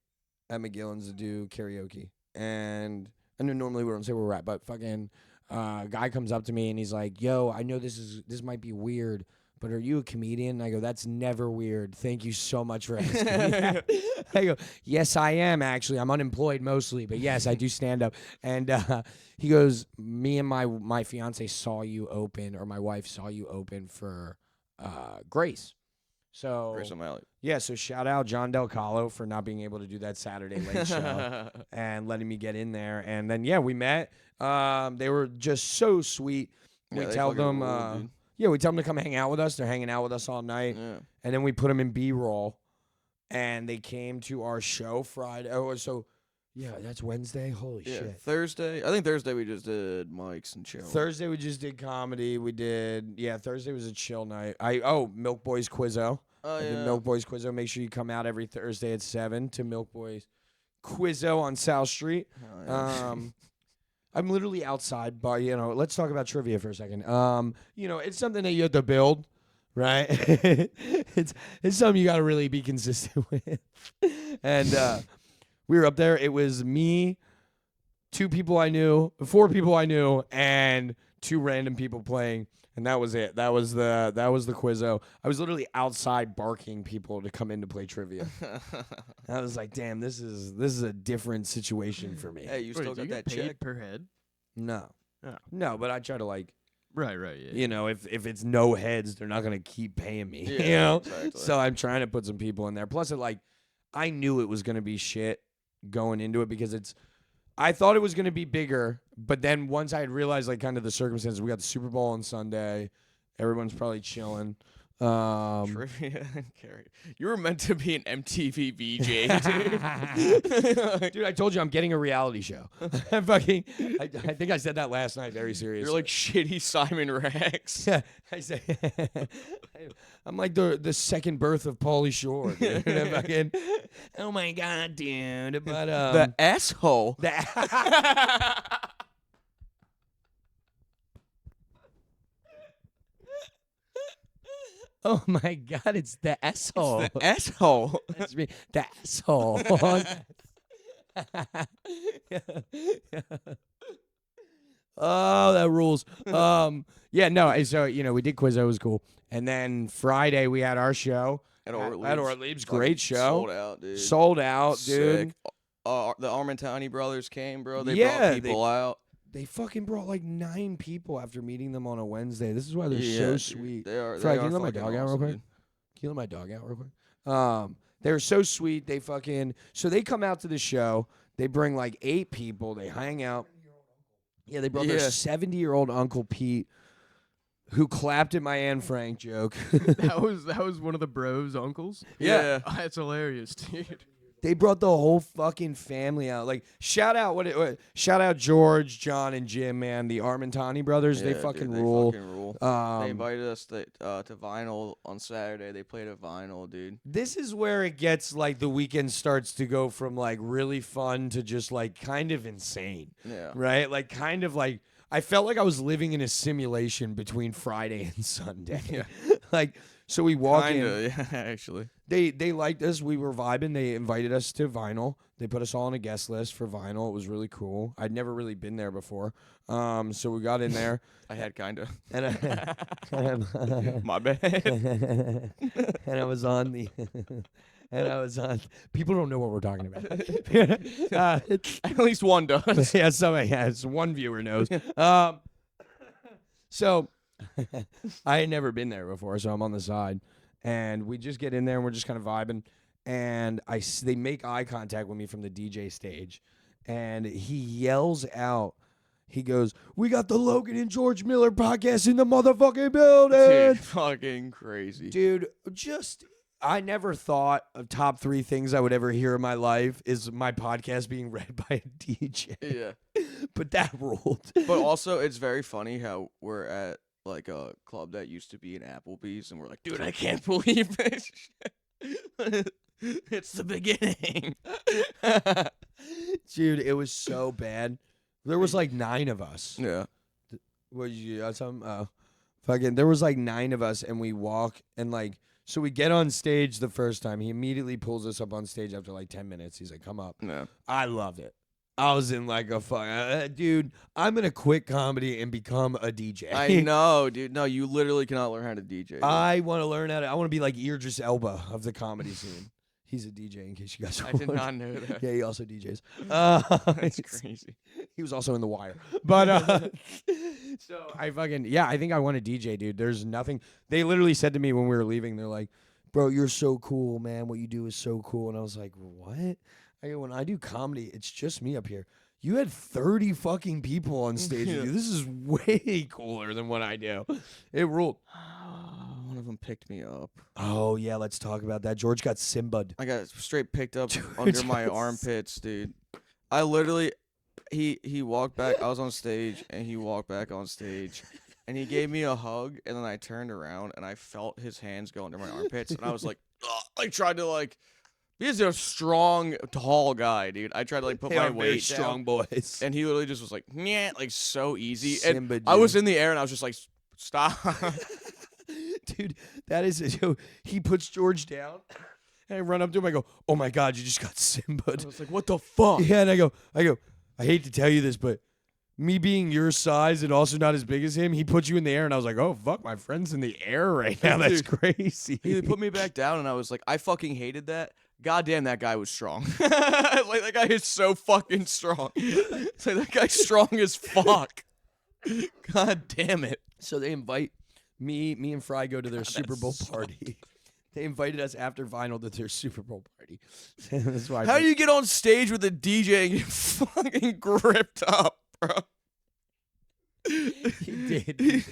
at McGillen's to do karaoke, and I know normally we don't say where we're at, but fucking guy comes up to me and he's like, "Yo, I know this might be weird, but are you a comedian?" I go, "That's never weird. Thank you so much for asking me that." I go, "Yes, I am actually. I'm unemployed mostly, but yes, I do stand up." And he goes, "Me and my fiance saw you open, or my wife saw you open for Grace." So Grace O'Malley. yeah, so shout out John Del Calo for not being able to do that Saturday late show and letting me get in there. And then yeah, we met. They were just so sweet. Yeah, We they tell fucking them, ruled, dude. yeah, we tell them to come hang out with us. They're hanging out with us all night, Yeah. and then we put them in B-roll. And they came to our show Friday. Oh, so yeah, that's Wednesday. Holy Yeah. shit! Thursday. I think Thursday we just did mics and chill. Thursday we just did comedy. We did Thursday was a chill night. Milk Boys Quizzo. Oh I did yeah. Milk Boys Quizzo. Make sure you come out every Thursday at 7 to Milk Boys Quizzo on South Street. Hell yeah. I'm literally outside, but let's talk about trivia for a second. It's something that you have to build, right? it's something you got to really be consistent with. And we were up there. It was me, 4 people I knew, and 2 random people playing. And that was it. That was the Quizzo. I was literally outside barking people to come in to play trivia. I was like, damn, this is a different situation for me. Hey, you Wait, still do you got that get paid check? per head? No. Oh. No, but I try to like, Right, yeah. you know, if it's no heads, they're not gonna keep paying me. Yeah, you know? exactly. So I'm trying to put some people in there. Plus I knew it was gonna be shit going into it because I thought it was gonna be bigger, but then once I had realized like kind of the circumstances, we got the Super Bowl on Sunday. Everyone's probably chilling. Trivia and Carrie. You were meant to be an MTV VJ, dude. Dude, I told you I'm getting a reality show. I think I said that last night very serious. You're like shitty Simon Rex. Yeah, I say I'm like the second birth of Pauly Shore. Dude. I'm fucking, oh my god, dude. But The asshole. oh my god, it's the asshole. The asshole. That's me. The asshole. Oh, that rules. Yeah, no. So we did Quizzo, it was cool, and then Friday we had our show At at Orleans. Orleans. Fucking Great show. Sold out, dude. Sold out, dude. Sick. The Armentani brothers came, bro. They Yeah, brought people out. They fucking brought like 9 people after meeting them on a Wednesday. This is why they're Yeah, so dude. sweet. They are. Fry, They can are you let my fucking dog out real awesome, quick? dude. Can you let my dog out real quick? They're so sweet. They fucking so they come out to the show. They bring like 8 people. They hang out. Yeah, they brought their Yeah. 70-year-old Uncle Pete, who clapped at my Anne Frank joke. that was one of the bros' uncles. Yeah. Oh, that's hilarious, dude. They brought the whole fucking family out. Like shout out George, John, and Jim, man. The Armentani brothers. Yeah, They dude, fucking they rule. fucking rule. They Um, invited us to Vinyl on Saturday. They played at Vinyl, dude. This is where it gets like the weekend starts to go from like really fun to just like kind of insane, Yeah. right? Like kind of like I felt like I was living in a simulation between Friday and Sunday. Yeah. Like so we walk in. Kinda, yeah, actually. They liked us. We were vibing. They invited us to Vinyl. They put us all on a guest list for Vinyl. It was really cool. I'd never really been there before. So we got in there I had kinda. and My bad. and I was on the and I was on. People don't know what we're talking about. At least one does. Yeah, it's one viewer knows. So I had never been there before, so I'm on the side, and we just get in there and we're just kind of vibing, and they make eye contact with me from the DJ stage, and he yells out. He goes, "We got the Logan and George Miller podcast in the motherfucking building." Dude, fucking crazy. Dude, I never thought of top 3 things I would ever hear in my life is my podcast being read by a DJ. Yeah. But that ruled. But also, it's very funny how we're at like a club that used to be an Applebee's, and we're like, dude, I can't believe this. It's the beginning. Dude, it was so bad. There was like 9 of us. Yeah. What did you something? Oh. Fucking there was like 9 of us, and we walk and like so we get on stage the first time. He immediately pulls us up on stage after like 10 minutes. He's like, "Come up." No. I loved it. I was in like a fuck, dude. I'm gonna quit comedy and become a DJ. I know, dude. No, you literally cannot learn how to DJ. dude. I want to learn how to. I want to be like Idris Elba of the comedy scene. He's a DJ, in case you guys. I did not know that. Yeah, he also DJs. That's it's- crazy. He was also in The Wire. But so I think I want to DJ, dude. There's nothing. They literally said to me when we were leaving, they're like, "Bro, you're so cool, man. What you do is so cool." And I was like, "What?" I go, "When I do comedy, it's just me up here. You had 30 fucking people on stage with you. This is way cooler than what I do." It ruled. One of them picked me up. Oh yeah, let's talk about that. George got Simba'd. I got straight picked up Dude, under my just- armpits, dude. I literally, he walked back. I was on stage, and he walked back on stage, and he gave me a hug, and then I turned around, and I felt his hands go under my armpits, and I was like, ugh, I tried to like, he's a strong, tall guy, dude. I tried to like put They my are very weight strong down, boys. and he literally just was like, yeah, like so easy, and Simba'd I you. was in the air, and I was just like, stop. Dude, that is he puts George down. And I run up to him. I go, "Oh my God, you just got I Simba'd." was like, what the fuck? Yeah, and I go, I hate to tell you this, but me being your size and also not as big as him, he put you in the air, and I was like, oh, fuck, my friend's in the air right now. That's crazy. He put me back down, and I was like, I fucking hated that. God damn, that guy was strong. Like, that guy is so fucking strong. It's like, that guy's strong as fuck. God damn it. So they invite me and Fry go to their Super Bowl party. They invited us after Vinyl to their Super Bowl party. That's why. How do you get on stage with a DJ and get fucking gripped up, bro? He did.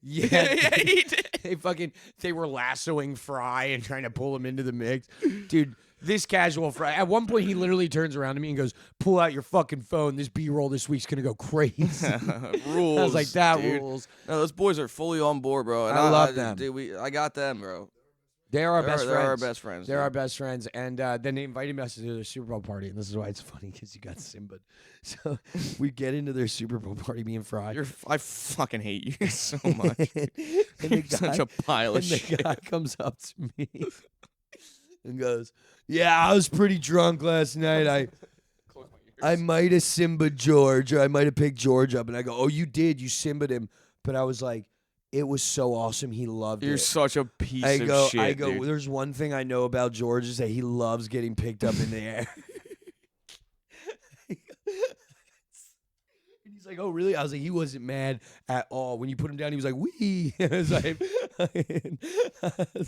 Yeah, He did. They were lassoing Fry and trying to pull him into the mix. Dude, this casual Fry. At one point, he literally turns around to me and goes, "Pull out your fucking phone. This B-roll this week's gonna go crazy." Rules. I was like, "That dude. rules." No, those boys are fully on board, bro. And I love them. Dude, I got them, bro. They're our best friends. They're our best friends. They're dude. our best friends. And then they invited us to their Super Bowl party. And this is why it's funny, because you got Simba. So we get into their Super Bowl party, me and Fry. I fucking hate you so much. and You're such a pile of and the shit. guy comes up to me and goes, "Yeah, I was pretty drunk last night. I might have Simba George, or I might have picked George up." And I go, "Oh, you did. You Simba'd him." But I was like, it was so awesome. He loved You're it. such a piece I of go, shit, dude. there's one thing I know about George is that he loves getting picked up in the air. And he's like, "Oh, really?" I was like, he wasn't mad at all. When you put him down, he was like, "Wee." I was like,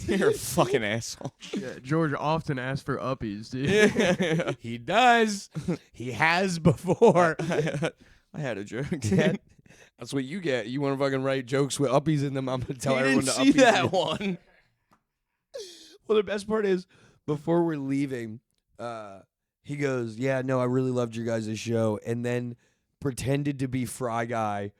You're a fucking asshole. Yeah, George often asks for uppies, dude. Yeah. he does. He has before. I had a joke, dude. Yeah. That's what you get. You want to fucking write jokes with uppies in them. I'm going to tell You everyone didn't to see uppies that it. one. Well, the best part is, before we're leaving, he goes, "Yeah, no, I really loved your guys' show," and then pretended to be Fry Guy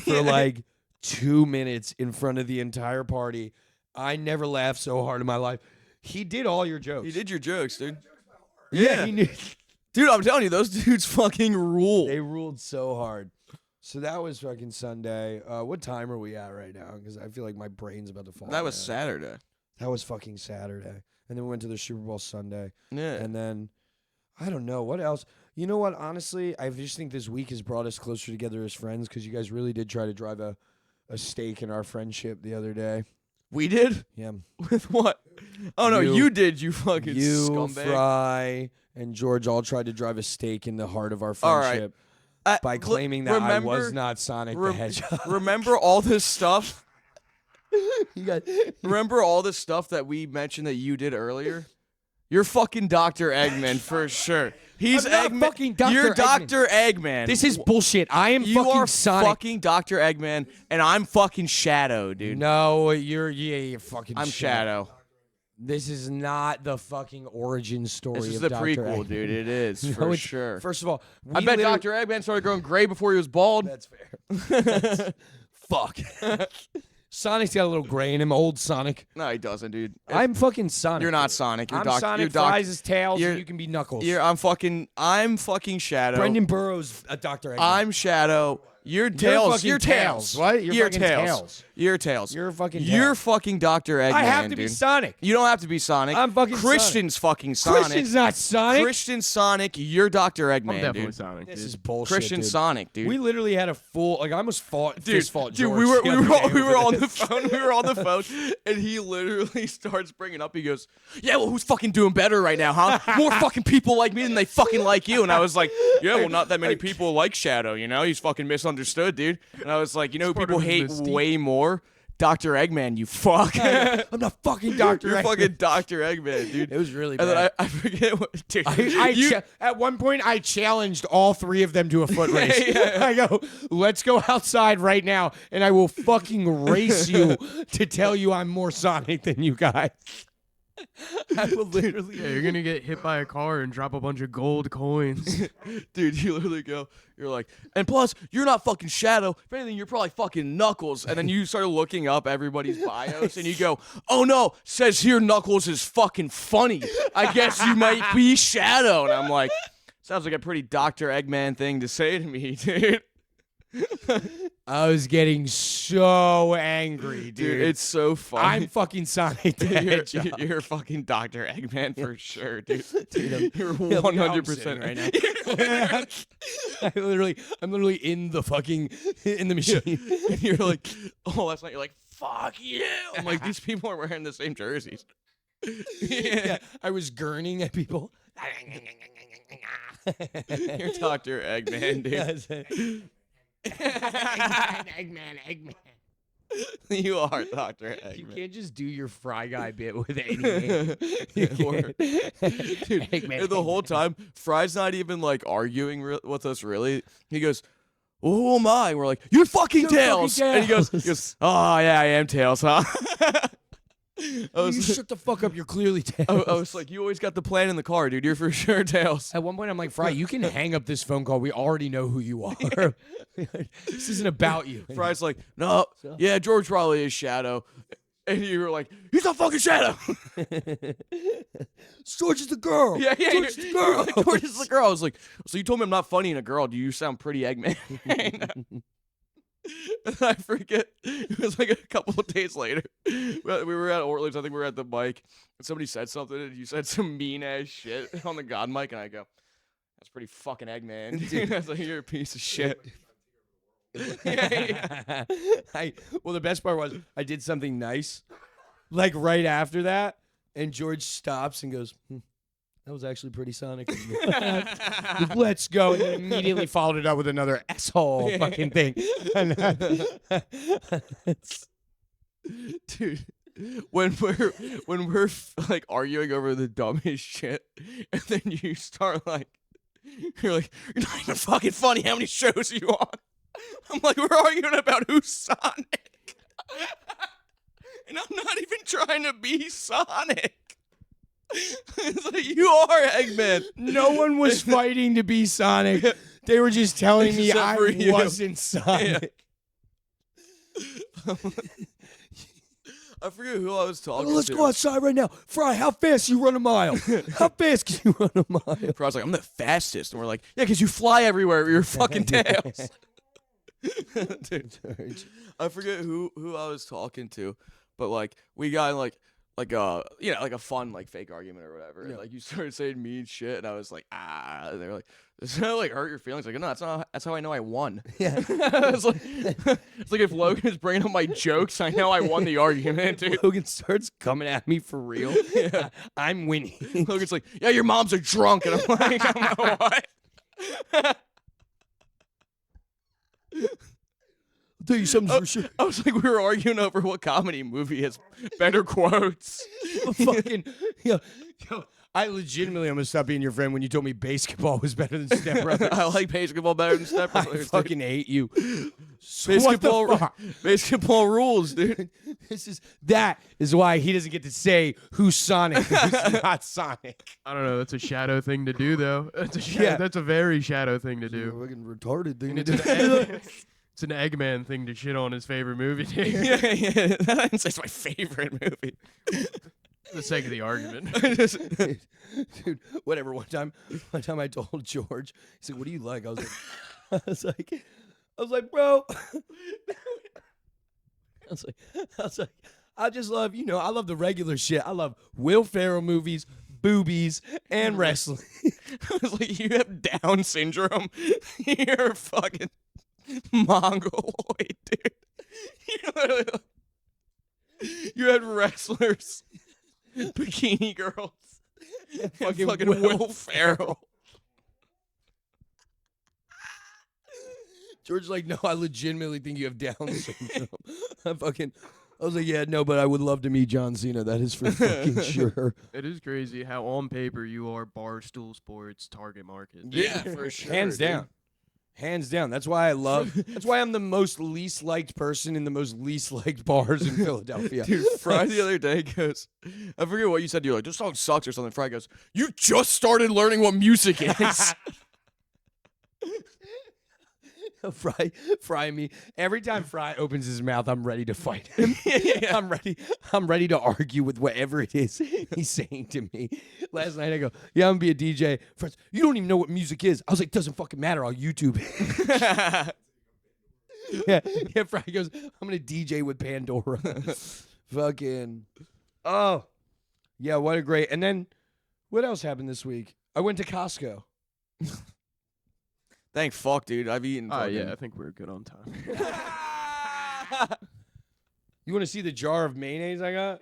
for like 2 minutes in front of the entire party. I never laughed so hard in my life. He did all your jokes. He did your jokes, dude. Yeah, he knew. Dude, I'm telling you, those dudes fucking rule. They ruled so hard. So that was fucking Sunday. What time are we at right now? Because I feel like my brain's about to fall. That was out. Saturday. That was fucking Saturday. And then we went to the Super Bowl Sunday. Yeah. And then, I don't know. What else? You know what? Honestly, I just think this week has brought us closer together as friends, because you guys really did try to drive a stake in our friendship the other day. We did? Yeah. With what? Oh, no, You- you did, you fucking You, scumbag. Fry, and George all tried to drive a stake in the heart of our All right. friendship by Look, claiming that I was remember- not Sonic the Rem- Hedgehog. Remember all this stuff? You got- Remember all this stuff that we mentioned that you did earlier? You're fucking Dr. Eggman for sure. He's I'm not Eggman. fucking Dr. You're Eggman. Dr. Eggman. This is bullshit. I am you fucking are Sonic. fucking Dr. Eggman, and I'm fucking Shadow, dude. No, you're fucking I'm Shadow. This is not the fucking origin story This is of the Dr. prequel, Eggman. dude. It is, No, for it's- sure. First of all, I bet Dr. Eggman started growing gray before he was bald. That's fair. Fuck. Sonic's got a little gray in him, old Sonic. No, he doesn't, dude. I'm fucking Sonic. You're not Sonic. You're I'm Doc- Sonic, you're Doc- Fries his tails, you're- and you can be Knuckles. I'm fucking Shadow. Brendan Burrows, Dr. Eggman. I'm Shadow. You're Tails. fucking You're Tails. Tails. What? You're fucking Tails. You're Tails. You're fucking You're Tails. fucking Dr. Eggman, I have to dude. be Sonic. You don't have to be Sonic. I'm fucking Christian's fucking Sonic. Christian's not Sonic. Christian Sonic. You're Dr. I'm Eggman, definitely dude. Sonic, This dude. is bullshit, Christian dude. Sonic, dude. We literally had a full, I almost fist fought Dude, George we were the other day we were over on this. the phone. We were on the phone, and he literally starts bringing up. He goes, "Yeah, well, who's fucking doing better right now, huh? More fucking people like me than they fucking like you." And I was like, "Yeah, well, not that many people like Shadow. You know, he's fucking misunderstood, dude." And I was like, "You know, who part people of his hate mystique. way more." Dr. Eggman, you fuck. I'm not fucking Dr. You're Eggman. fucking Dr. Eggman, dude. It was really And then bad. I forget what, dude. At one point, I challenged all three of them to a foot race. I go, let's go outside right now, and I will fucking race you to tell you I'm more Sonic than you guys. I will literally. Yeah, you're gonna get hit by a car and drop a bunch of gold coins. Dude, you literally go, you're like, and plus, you're not fucking Shadow. If anything, you're probably fucking Knuckles. And then you start looking up everybody's bios and you go, oh no, says here Knuckles is fucking funny. I guess you might be Shadow. And I'm like, sounds like a pretty Dr. Eggman thing to say to me, dude. I was getting so angry, Dude, it's so funny. I'm fucking Sonic the You're, Hedgehog. you're fucking Dr. Eggman for sure, dude. Dude, You're yeah, look how I'm 100% sitting right now. I'm literally in the fucking in the machine. And you're like, oh, last night you're like, fuck you. I'm like, these people are wearing the same jerseys. Yeah, I was gurning at people. You're Dr. Eggman, dude. Eggman. You are Dr. You Eggman. can't just do your Fry Guy bit with any name. Or- Dude, Eggman, and the whole time, Fry's not even like arguing with us really. He goes, well, who am I? And we're like, you're fucking You're Tails. fucking And he goes, oh, yeah, I am Tails, huh? I You was, shut the fuck up. You're clearly Tails. I was like, you always got the plan in the car, dude. You're for sure Tails. At one point, I'm like, Fry, you can hang up this phone call. We already know who you are. This isn't about you. Fry's like, no, So? yeah, George probably is Shadow. And you were like, he's not fucking Shadow. George is the girl. Yeah, George is the girl. George is the girl. I was like, so you told me I'm not funny and a girl. Do you sound pretty Eggman? And I forget. It was like a couple of days later. We were at Orleans. I think we were at the mic. And somebody said something. And you said some mean ass shit on the God mic. And I go, that's pretty fucking Eggman. Dude, I was like, you're a piece of shit. Yeah. Well, the best part was I did something nice, like right after that, and George stops and goes, that was actually pretty Sonic. Let's go. And then immediately followed it up with another asshole fucking thing. Dude, when we're like arguing over the dumbest shit, and then you start like, you're like, you're not even fucking funny. How many shows are you on? I'm like, we're arguing about who's Sonic, and I'm not even trying to be Sonic. It's like, you are Eggman. No one was fighting to be Sonic. They were just telling me Except I for you. wasn't Sonic. I forget who I was talking Let's to. go outside right now. Fry, how fast you run a mile? How fast can you run a mile? I was like, I'm the fastest. And we're like, yeah, because you fly everywhere with your fucking tails. Dude, I forget who I was talking to, but like we got in like a fun like fake argument or whatever. And, like you started saying mean shit, and I was like, and they're like, does that like hurt your feelings? Like, no, that's how I know I won. Yeah. it's like if Logan is bringing up my jokes, I know I won the argument, dude. Logan starts coming at me for real. Yeah. I'm winning. Logan's like, yeah, your mom's a drunk, and I'm like, what? I'll tell you something for sure. I was like, we were arguing over what comedy movie has better quotes. Fucking yo, I legitimately almost stopped being your friend when you told me basketball was better than Step Brothers. I like basketball better than Step I Brothers. fucking hate you. Basketball, basketball rules, dude. That is why he doesn't get to say who's Sonic, who's not Sonic. I don't know. That's a shadow thing to do, though. Yeah. That's a very shadow thing to do. Fucking retarded thing And to it's, do. it's an Eggman thing to shit on his favorite movie. Dude. Yeah. I didn't say it's my favorite movie. For the sake of the argument. Dude, whatever. One time I told George, he said, "What do you like?" I was like, bro. I was like, I just love, I love the regular shit. I love Will Ferrell movies, boobies, and wrestling. I was like, you have Down syndrome. You're a fucking mongoloid, dude. You literally, you had wrestlers, bikini girls, and fucking Will Ferrell. George's like, no, I legitimately think you have Down syndrome. I was like, yeah, no, but I would love to meet John Cena. That is for fucking sure. It is crazy how on paper you are Barstool Sports target market. Yeah, for sure. Hands dude. down. Hands down. That's why that's why I'm the most least liked person in the most least liked bars in Philadelphia. Dude, Fry the other day goes, I forget what you said. You're like, this song sucks or something. Fry goes, you just started learning what music is. Fry me. Every time Fry opens his mouth, I'm ready to fight him. I'm ready to argue with whatever it is he's saying to me. Last night I go, yeah, I'm gonna be a DJ. Friends, you don't even know what music is. I was like, doesn't fucking matter. I'll YouTube it. yeah. Frank goes, I'm gonna DJ with Pandora. Fucking. Oh, yeah. What a great. And then, what else happened this week? I went to Costco. Thank fuck, dude. I've eaten. Oh fucking- yeah, I think we're good on time. You want to see the jar of mayonnaise I got?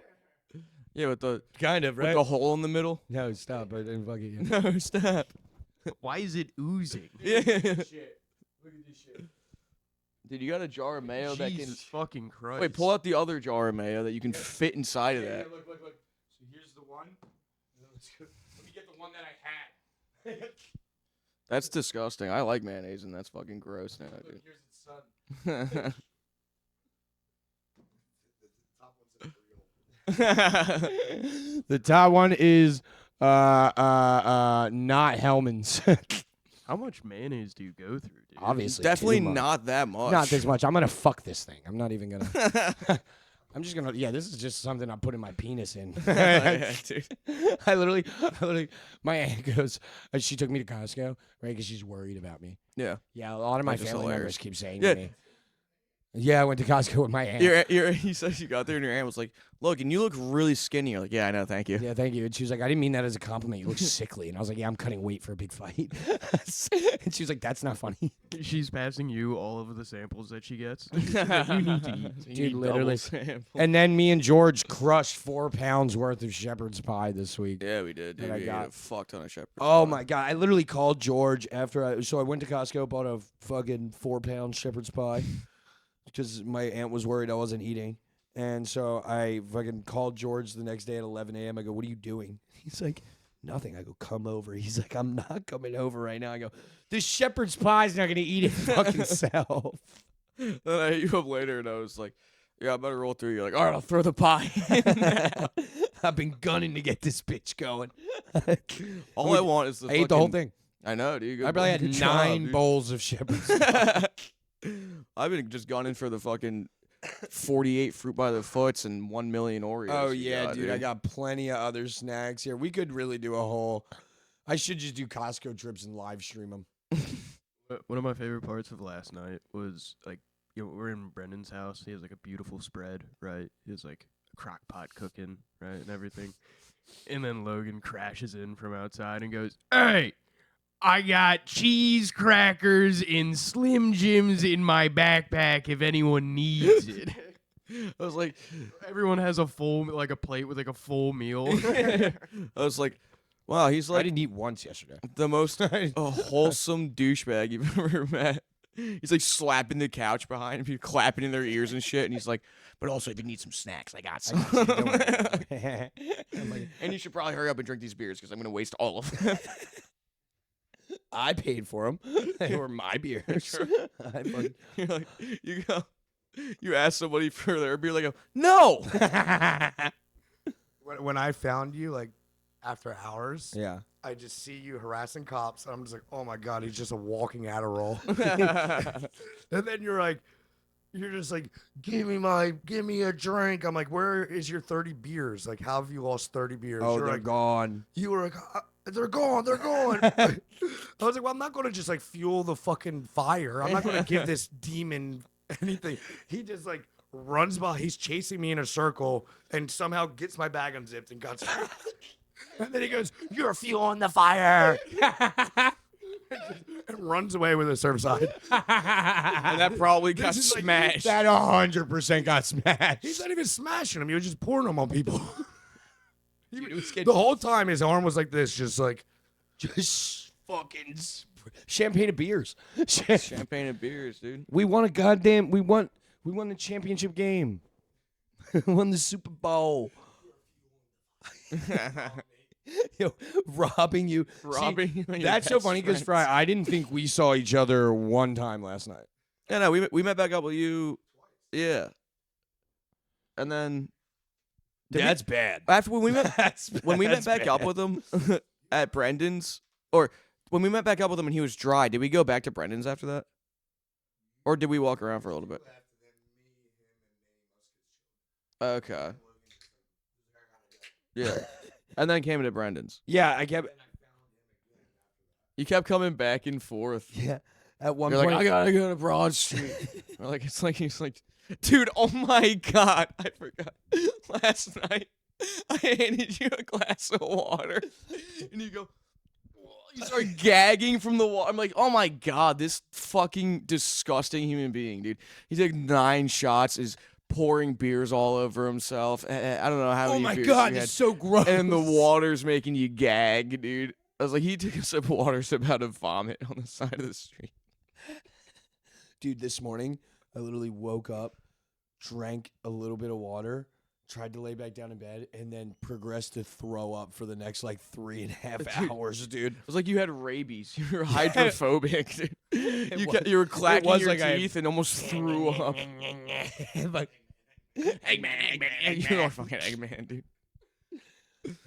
Yeah, with the Kind of, with the hole in the middle. No, stop. I didn't fucking. No, stop. Why is it oozing? Yeah. Look at this shit. Dude, you got a jar of mayo that can. Jesus fucking Christ. Wait, pull out the other jar of mayo that you can fit inside of that. Look. So here's the one. Let me get the one that I had. That's disgusting. I like mayonnaise, and that's fucking gross now, Look, dude. here's its son. The top one is not Hellman's. How much mayonnaise do you go through, dude? Obviously, Definitely too much. not that much. Not this much. I'm gonna fuck this thing. I'm not even gonna. I'm just gonna. Yeah, this is just something I'm putting my penis in. Yeah, dude. I literally, my aunt goes. She took me to Costco, right? Because she's worried about me. Yeah. Yeah, a lot of my That's just family hilarious. members keep saying Yeah. to me. Yeah, I went to Costco with my aunt. You said you got there and your aunt was like, "Look, and you look really skinny." You're like, "Yeah, I know, thank you." Yeah, thank you. And she was like, I didn't mean that as a compliment. You look sickly. And I was like, yeah, I'm cutting weight for a big fight. And she was like, that's not funny. She's passing you all of the samples that she gets. You need to eat. You Dude, need literally. double sample. And then me and George crushed 4 pounds worth of shepherd's pie this week. Yeah, we did. Dude, That I we ate got. a fuck ton of shepherd. Oh my God. I literally called George after I went to Costco, bought a fucking 4-pound shepherd's pie because my aunt was worried I wasn't eating. And so I fucking called George the next day at 11 a.m. I go, what are you doing? He's like, nothing. I go, come over. He's like, I'm not coming over right now. I go, this shepherd's pie's not going to eat it fucking self. Then I hit you up later and I was like, "Yeah, I better roll through." You're like, "All right, I'll throw the pie." in there." I've been gunning to get this bitch going. All I want is the. I ate the whole fucking- thing. I know, dude. I probably had Good job, 9 dude. bowls of shepherd's pie. I've been just gone in for the fucking 48 fruit by the foots and 1 million Oreos. Oh you yeah, got, dude. I got plenty of other snacks here. We could really do a whole. I should just do Costco trips and live stream them. One of my favorite parts of last night was like, we're in Brendan's house. He has like a beautiful spread, right? He has like a crock pot cooking, right, and everything. And then Logan crashes in from outside and goes, "Hey, I got cheese crackers and Slim Jims in my backpack if anyone needs it." I was like, Everyone has a plate with like a full meal. I was like, wow, he's I like didn't eat once yesterday. the most wholesome douchebag you've ever met. He's like slapping the couch behind him, people clapping in their ears and shit. And he's like, but also if you need some snacks, I got some. I'm like, And you should probably hurry up and drink these beers because I'm gonna waste all of them. I paid for them. They were my beers. Sure. I fucking- You're like, you ask somebody for their beer, like, no. When I found you, like after hours, yeah. I just see you harassing cops, and I'm just like, oh my God, he's just a walking Adderall. And then you're just like, give me a drink. I'm like, where is your 30 beers? Like, how have you lost 30 beers? Oh, You're they're like, gone. you were like, they're gone. I was like, well, I'm not going to just like fuel the fucking fire. I'm not going to give this demon anything. He just like runs by. He's chasing me in a circle and somehow gets my bag unzipped and guts. And then he goes, "You're fueling the fire," and runs away with a Surfside. And that probably got This is like- smashed. That 100% got smashed. He's not even smashing him. He was just pouring them on people. Dude, it was getting The whole time his arm was like this, just like. just fucking champagne and beers. Champagne and beers, dude. We won the championship game. We won the Super Bowl. Yo, robbing you. Robbing See, you and your that's so best funny because friends. I didn't think we saw each other one time last night. Yeah, no, we met back up with you. Yeah. And then Did we- That's bad. after when we met That's when we met that's back up bad. with him at Brendan's, or when we met back up with him and he was dry, did we go back to Brendan's after that? Or did we walk around for a little bit? Okay. Yeah. And then came into Brendan's. Yeah, I kept. You kept coming back and forth. Yeah, at one You're point. like, I gotta go to Broad Street. Or like it's like he's like, dude, oh my god, I forgot. Last night I handed you a glass of water, and you go, you start gagging from the water. I'm like, oh my god, this fucking disgusting human being, dude. He took 9 shots, is pouring beers all over himself. I don't know how oh many my beers god, he it's had. so gross. And the water's making you gag, dude. I was like, he took a sip of water, so about to vomit on the side of the street. Dude, this morning I literally woke up, drank a little bit of water, tried to lay back down in bed, and then progressed to throw up for the next like 3.5 hours, dude. It was like you had rabies. You were hydrophobic, dude. You were clacking was your like I- teeth and almost threw up. Like, Eggman. You are fucking Eggman, dude.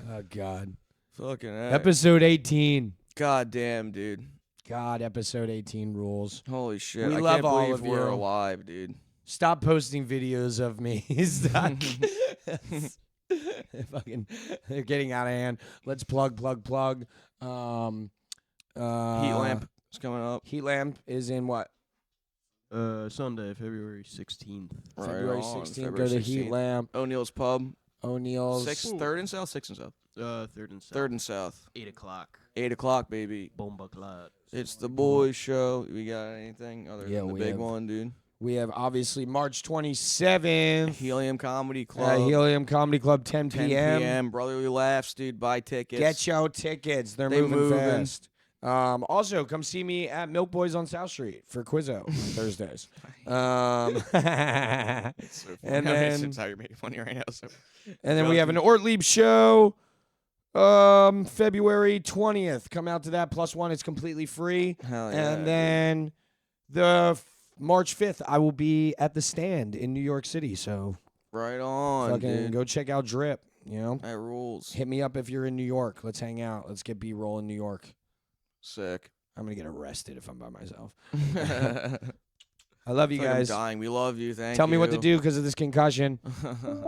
oh god. Fucking Episode 18. God damn, dude. God, episode 18 rules. Holy shit. We I love can't all believe of we're you. alive, dude. Stop posting videos of me. Stop. Fucking, they're getting out of hand. Let's plug. Heat lamp is coming up. Heat lamp is in what? Sunday, February 16th. February on, 16th. February Go to Heat 16th. Lamp. O'Neill's Pub. O'Neill's. 3rd and South? 6th and South? 3rd and South. 3rd and South. 8 o'clock. 8 o'clock, baby. Bomba clot. It's the boys' show. We got anything other Yeah, than the we big have- one, dude? We have obviously March 27th. Helium Comedy Club. Helium Comedy Club, 10 10 p.m. p.m. Brotherly Laughs, dude. Buy tickets. Get your tickets. They're They moving moving. fast. Also, come see me at Milk Boys on South Street for Quizzo on Thursdays. It's so funny. And How many then- sips are you making funny right now? So And then we have an Ortlieb show, February 20th. Come out to that. +1. It's completely free. hell yeah. And then March 5th, I will be at the Stand in New York City. So right on, fucking dude. go check out Drip. You know, That rules. hit me up if you're in New York. Let's hang out. Let's get B-roll in New York. Sick. I'm gonna get arrested if I'm by myself. I I love you guys. I'm dying. We love you. Thank you. Tell me what to do because of this concussion. do.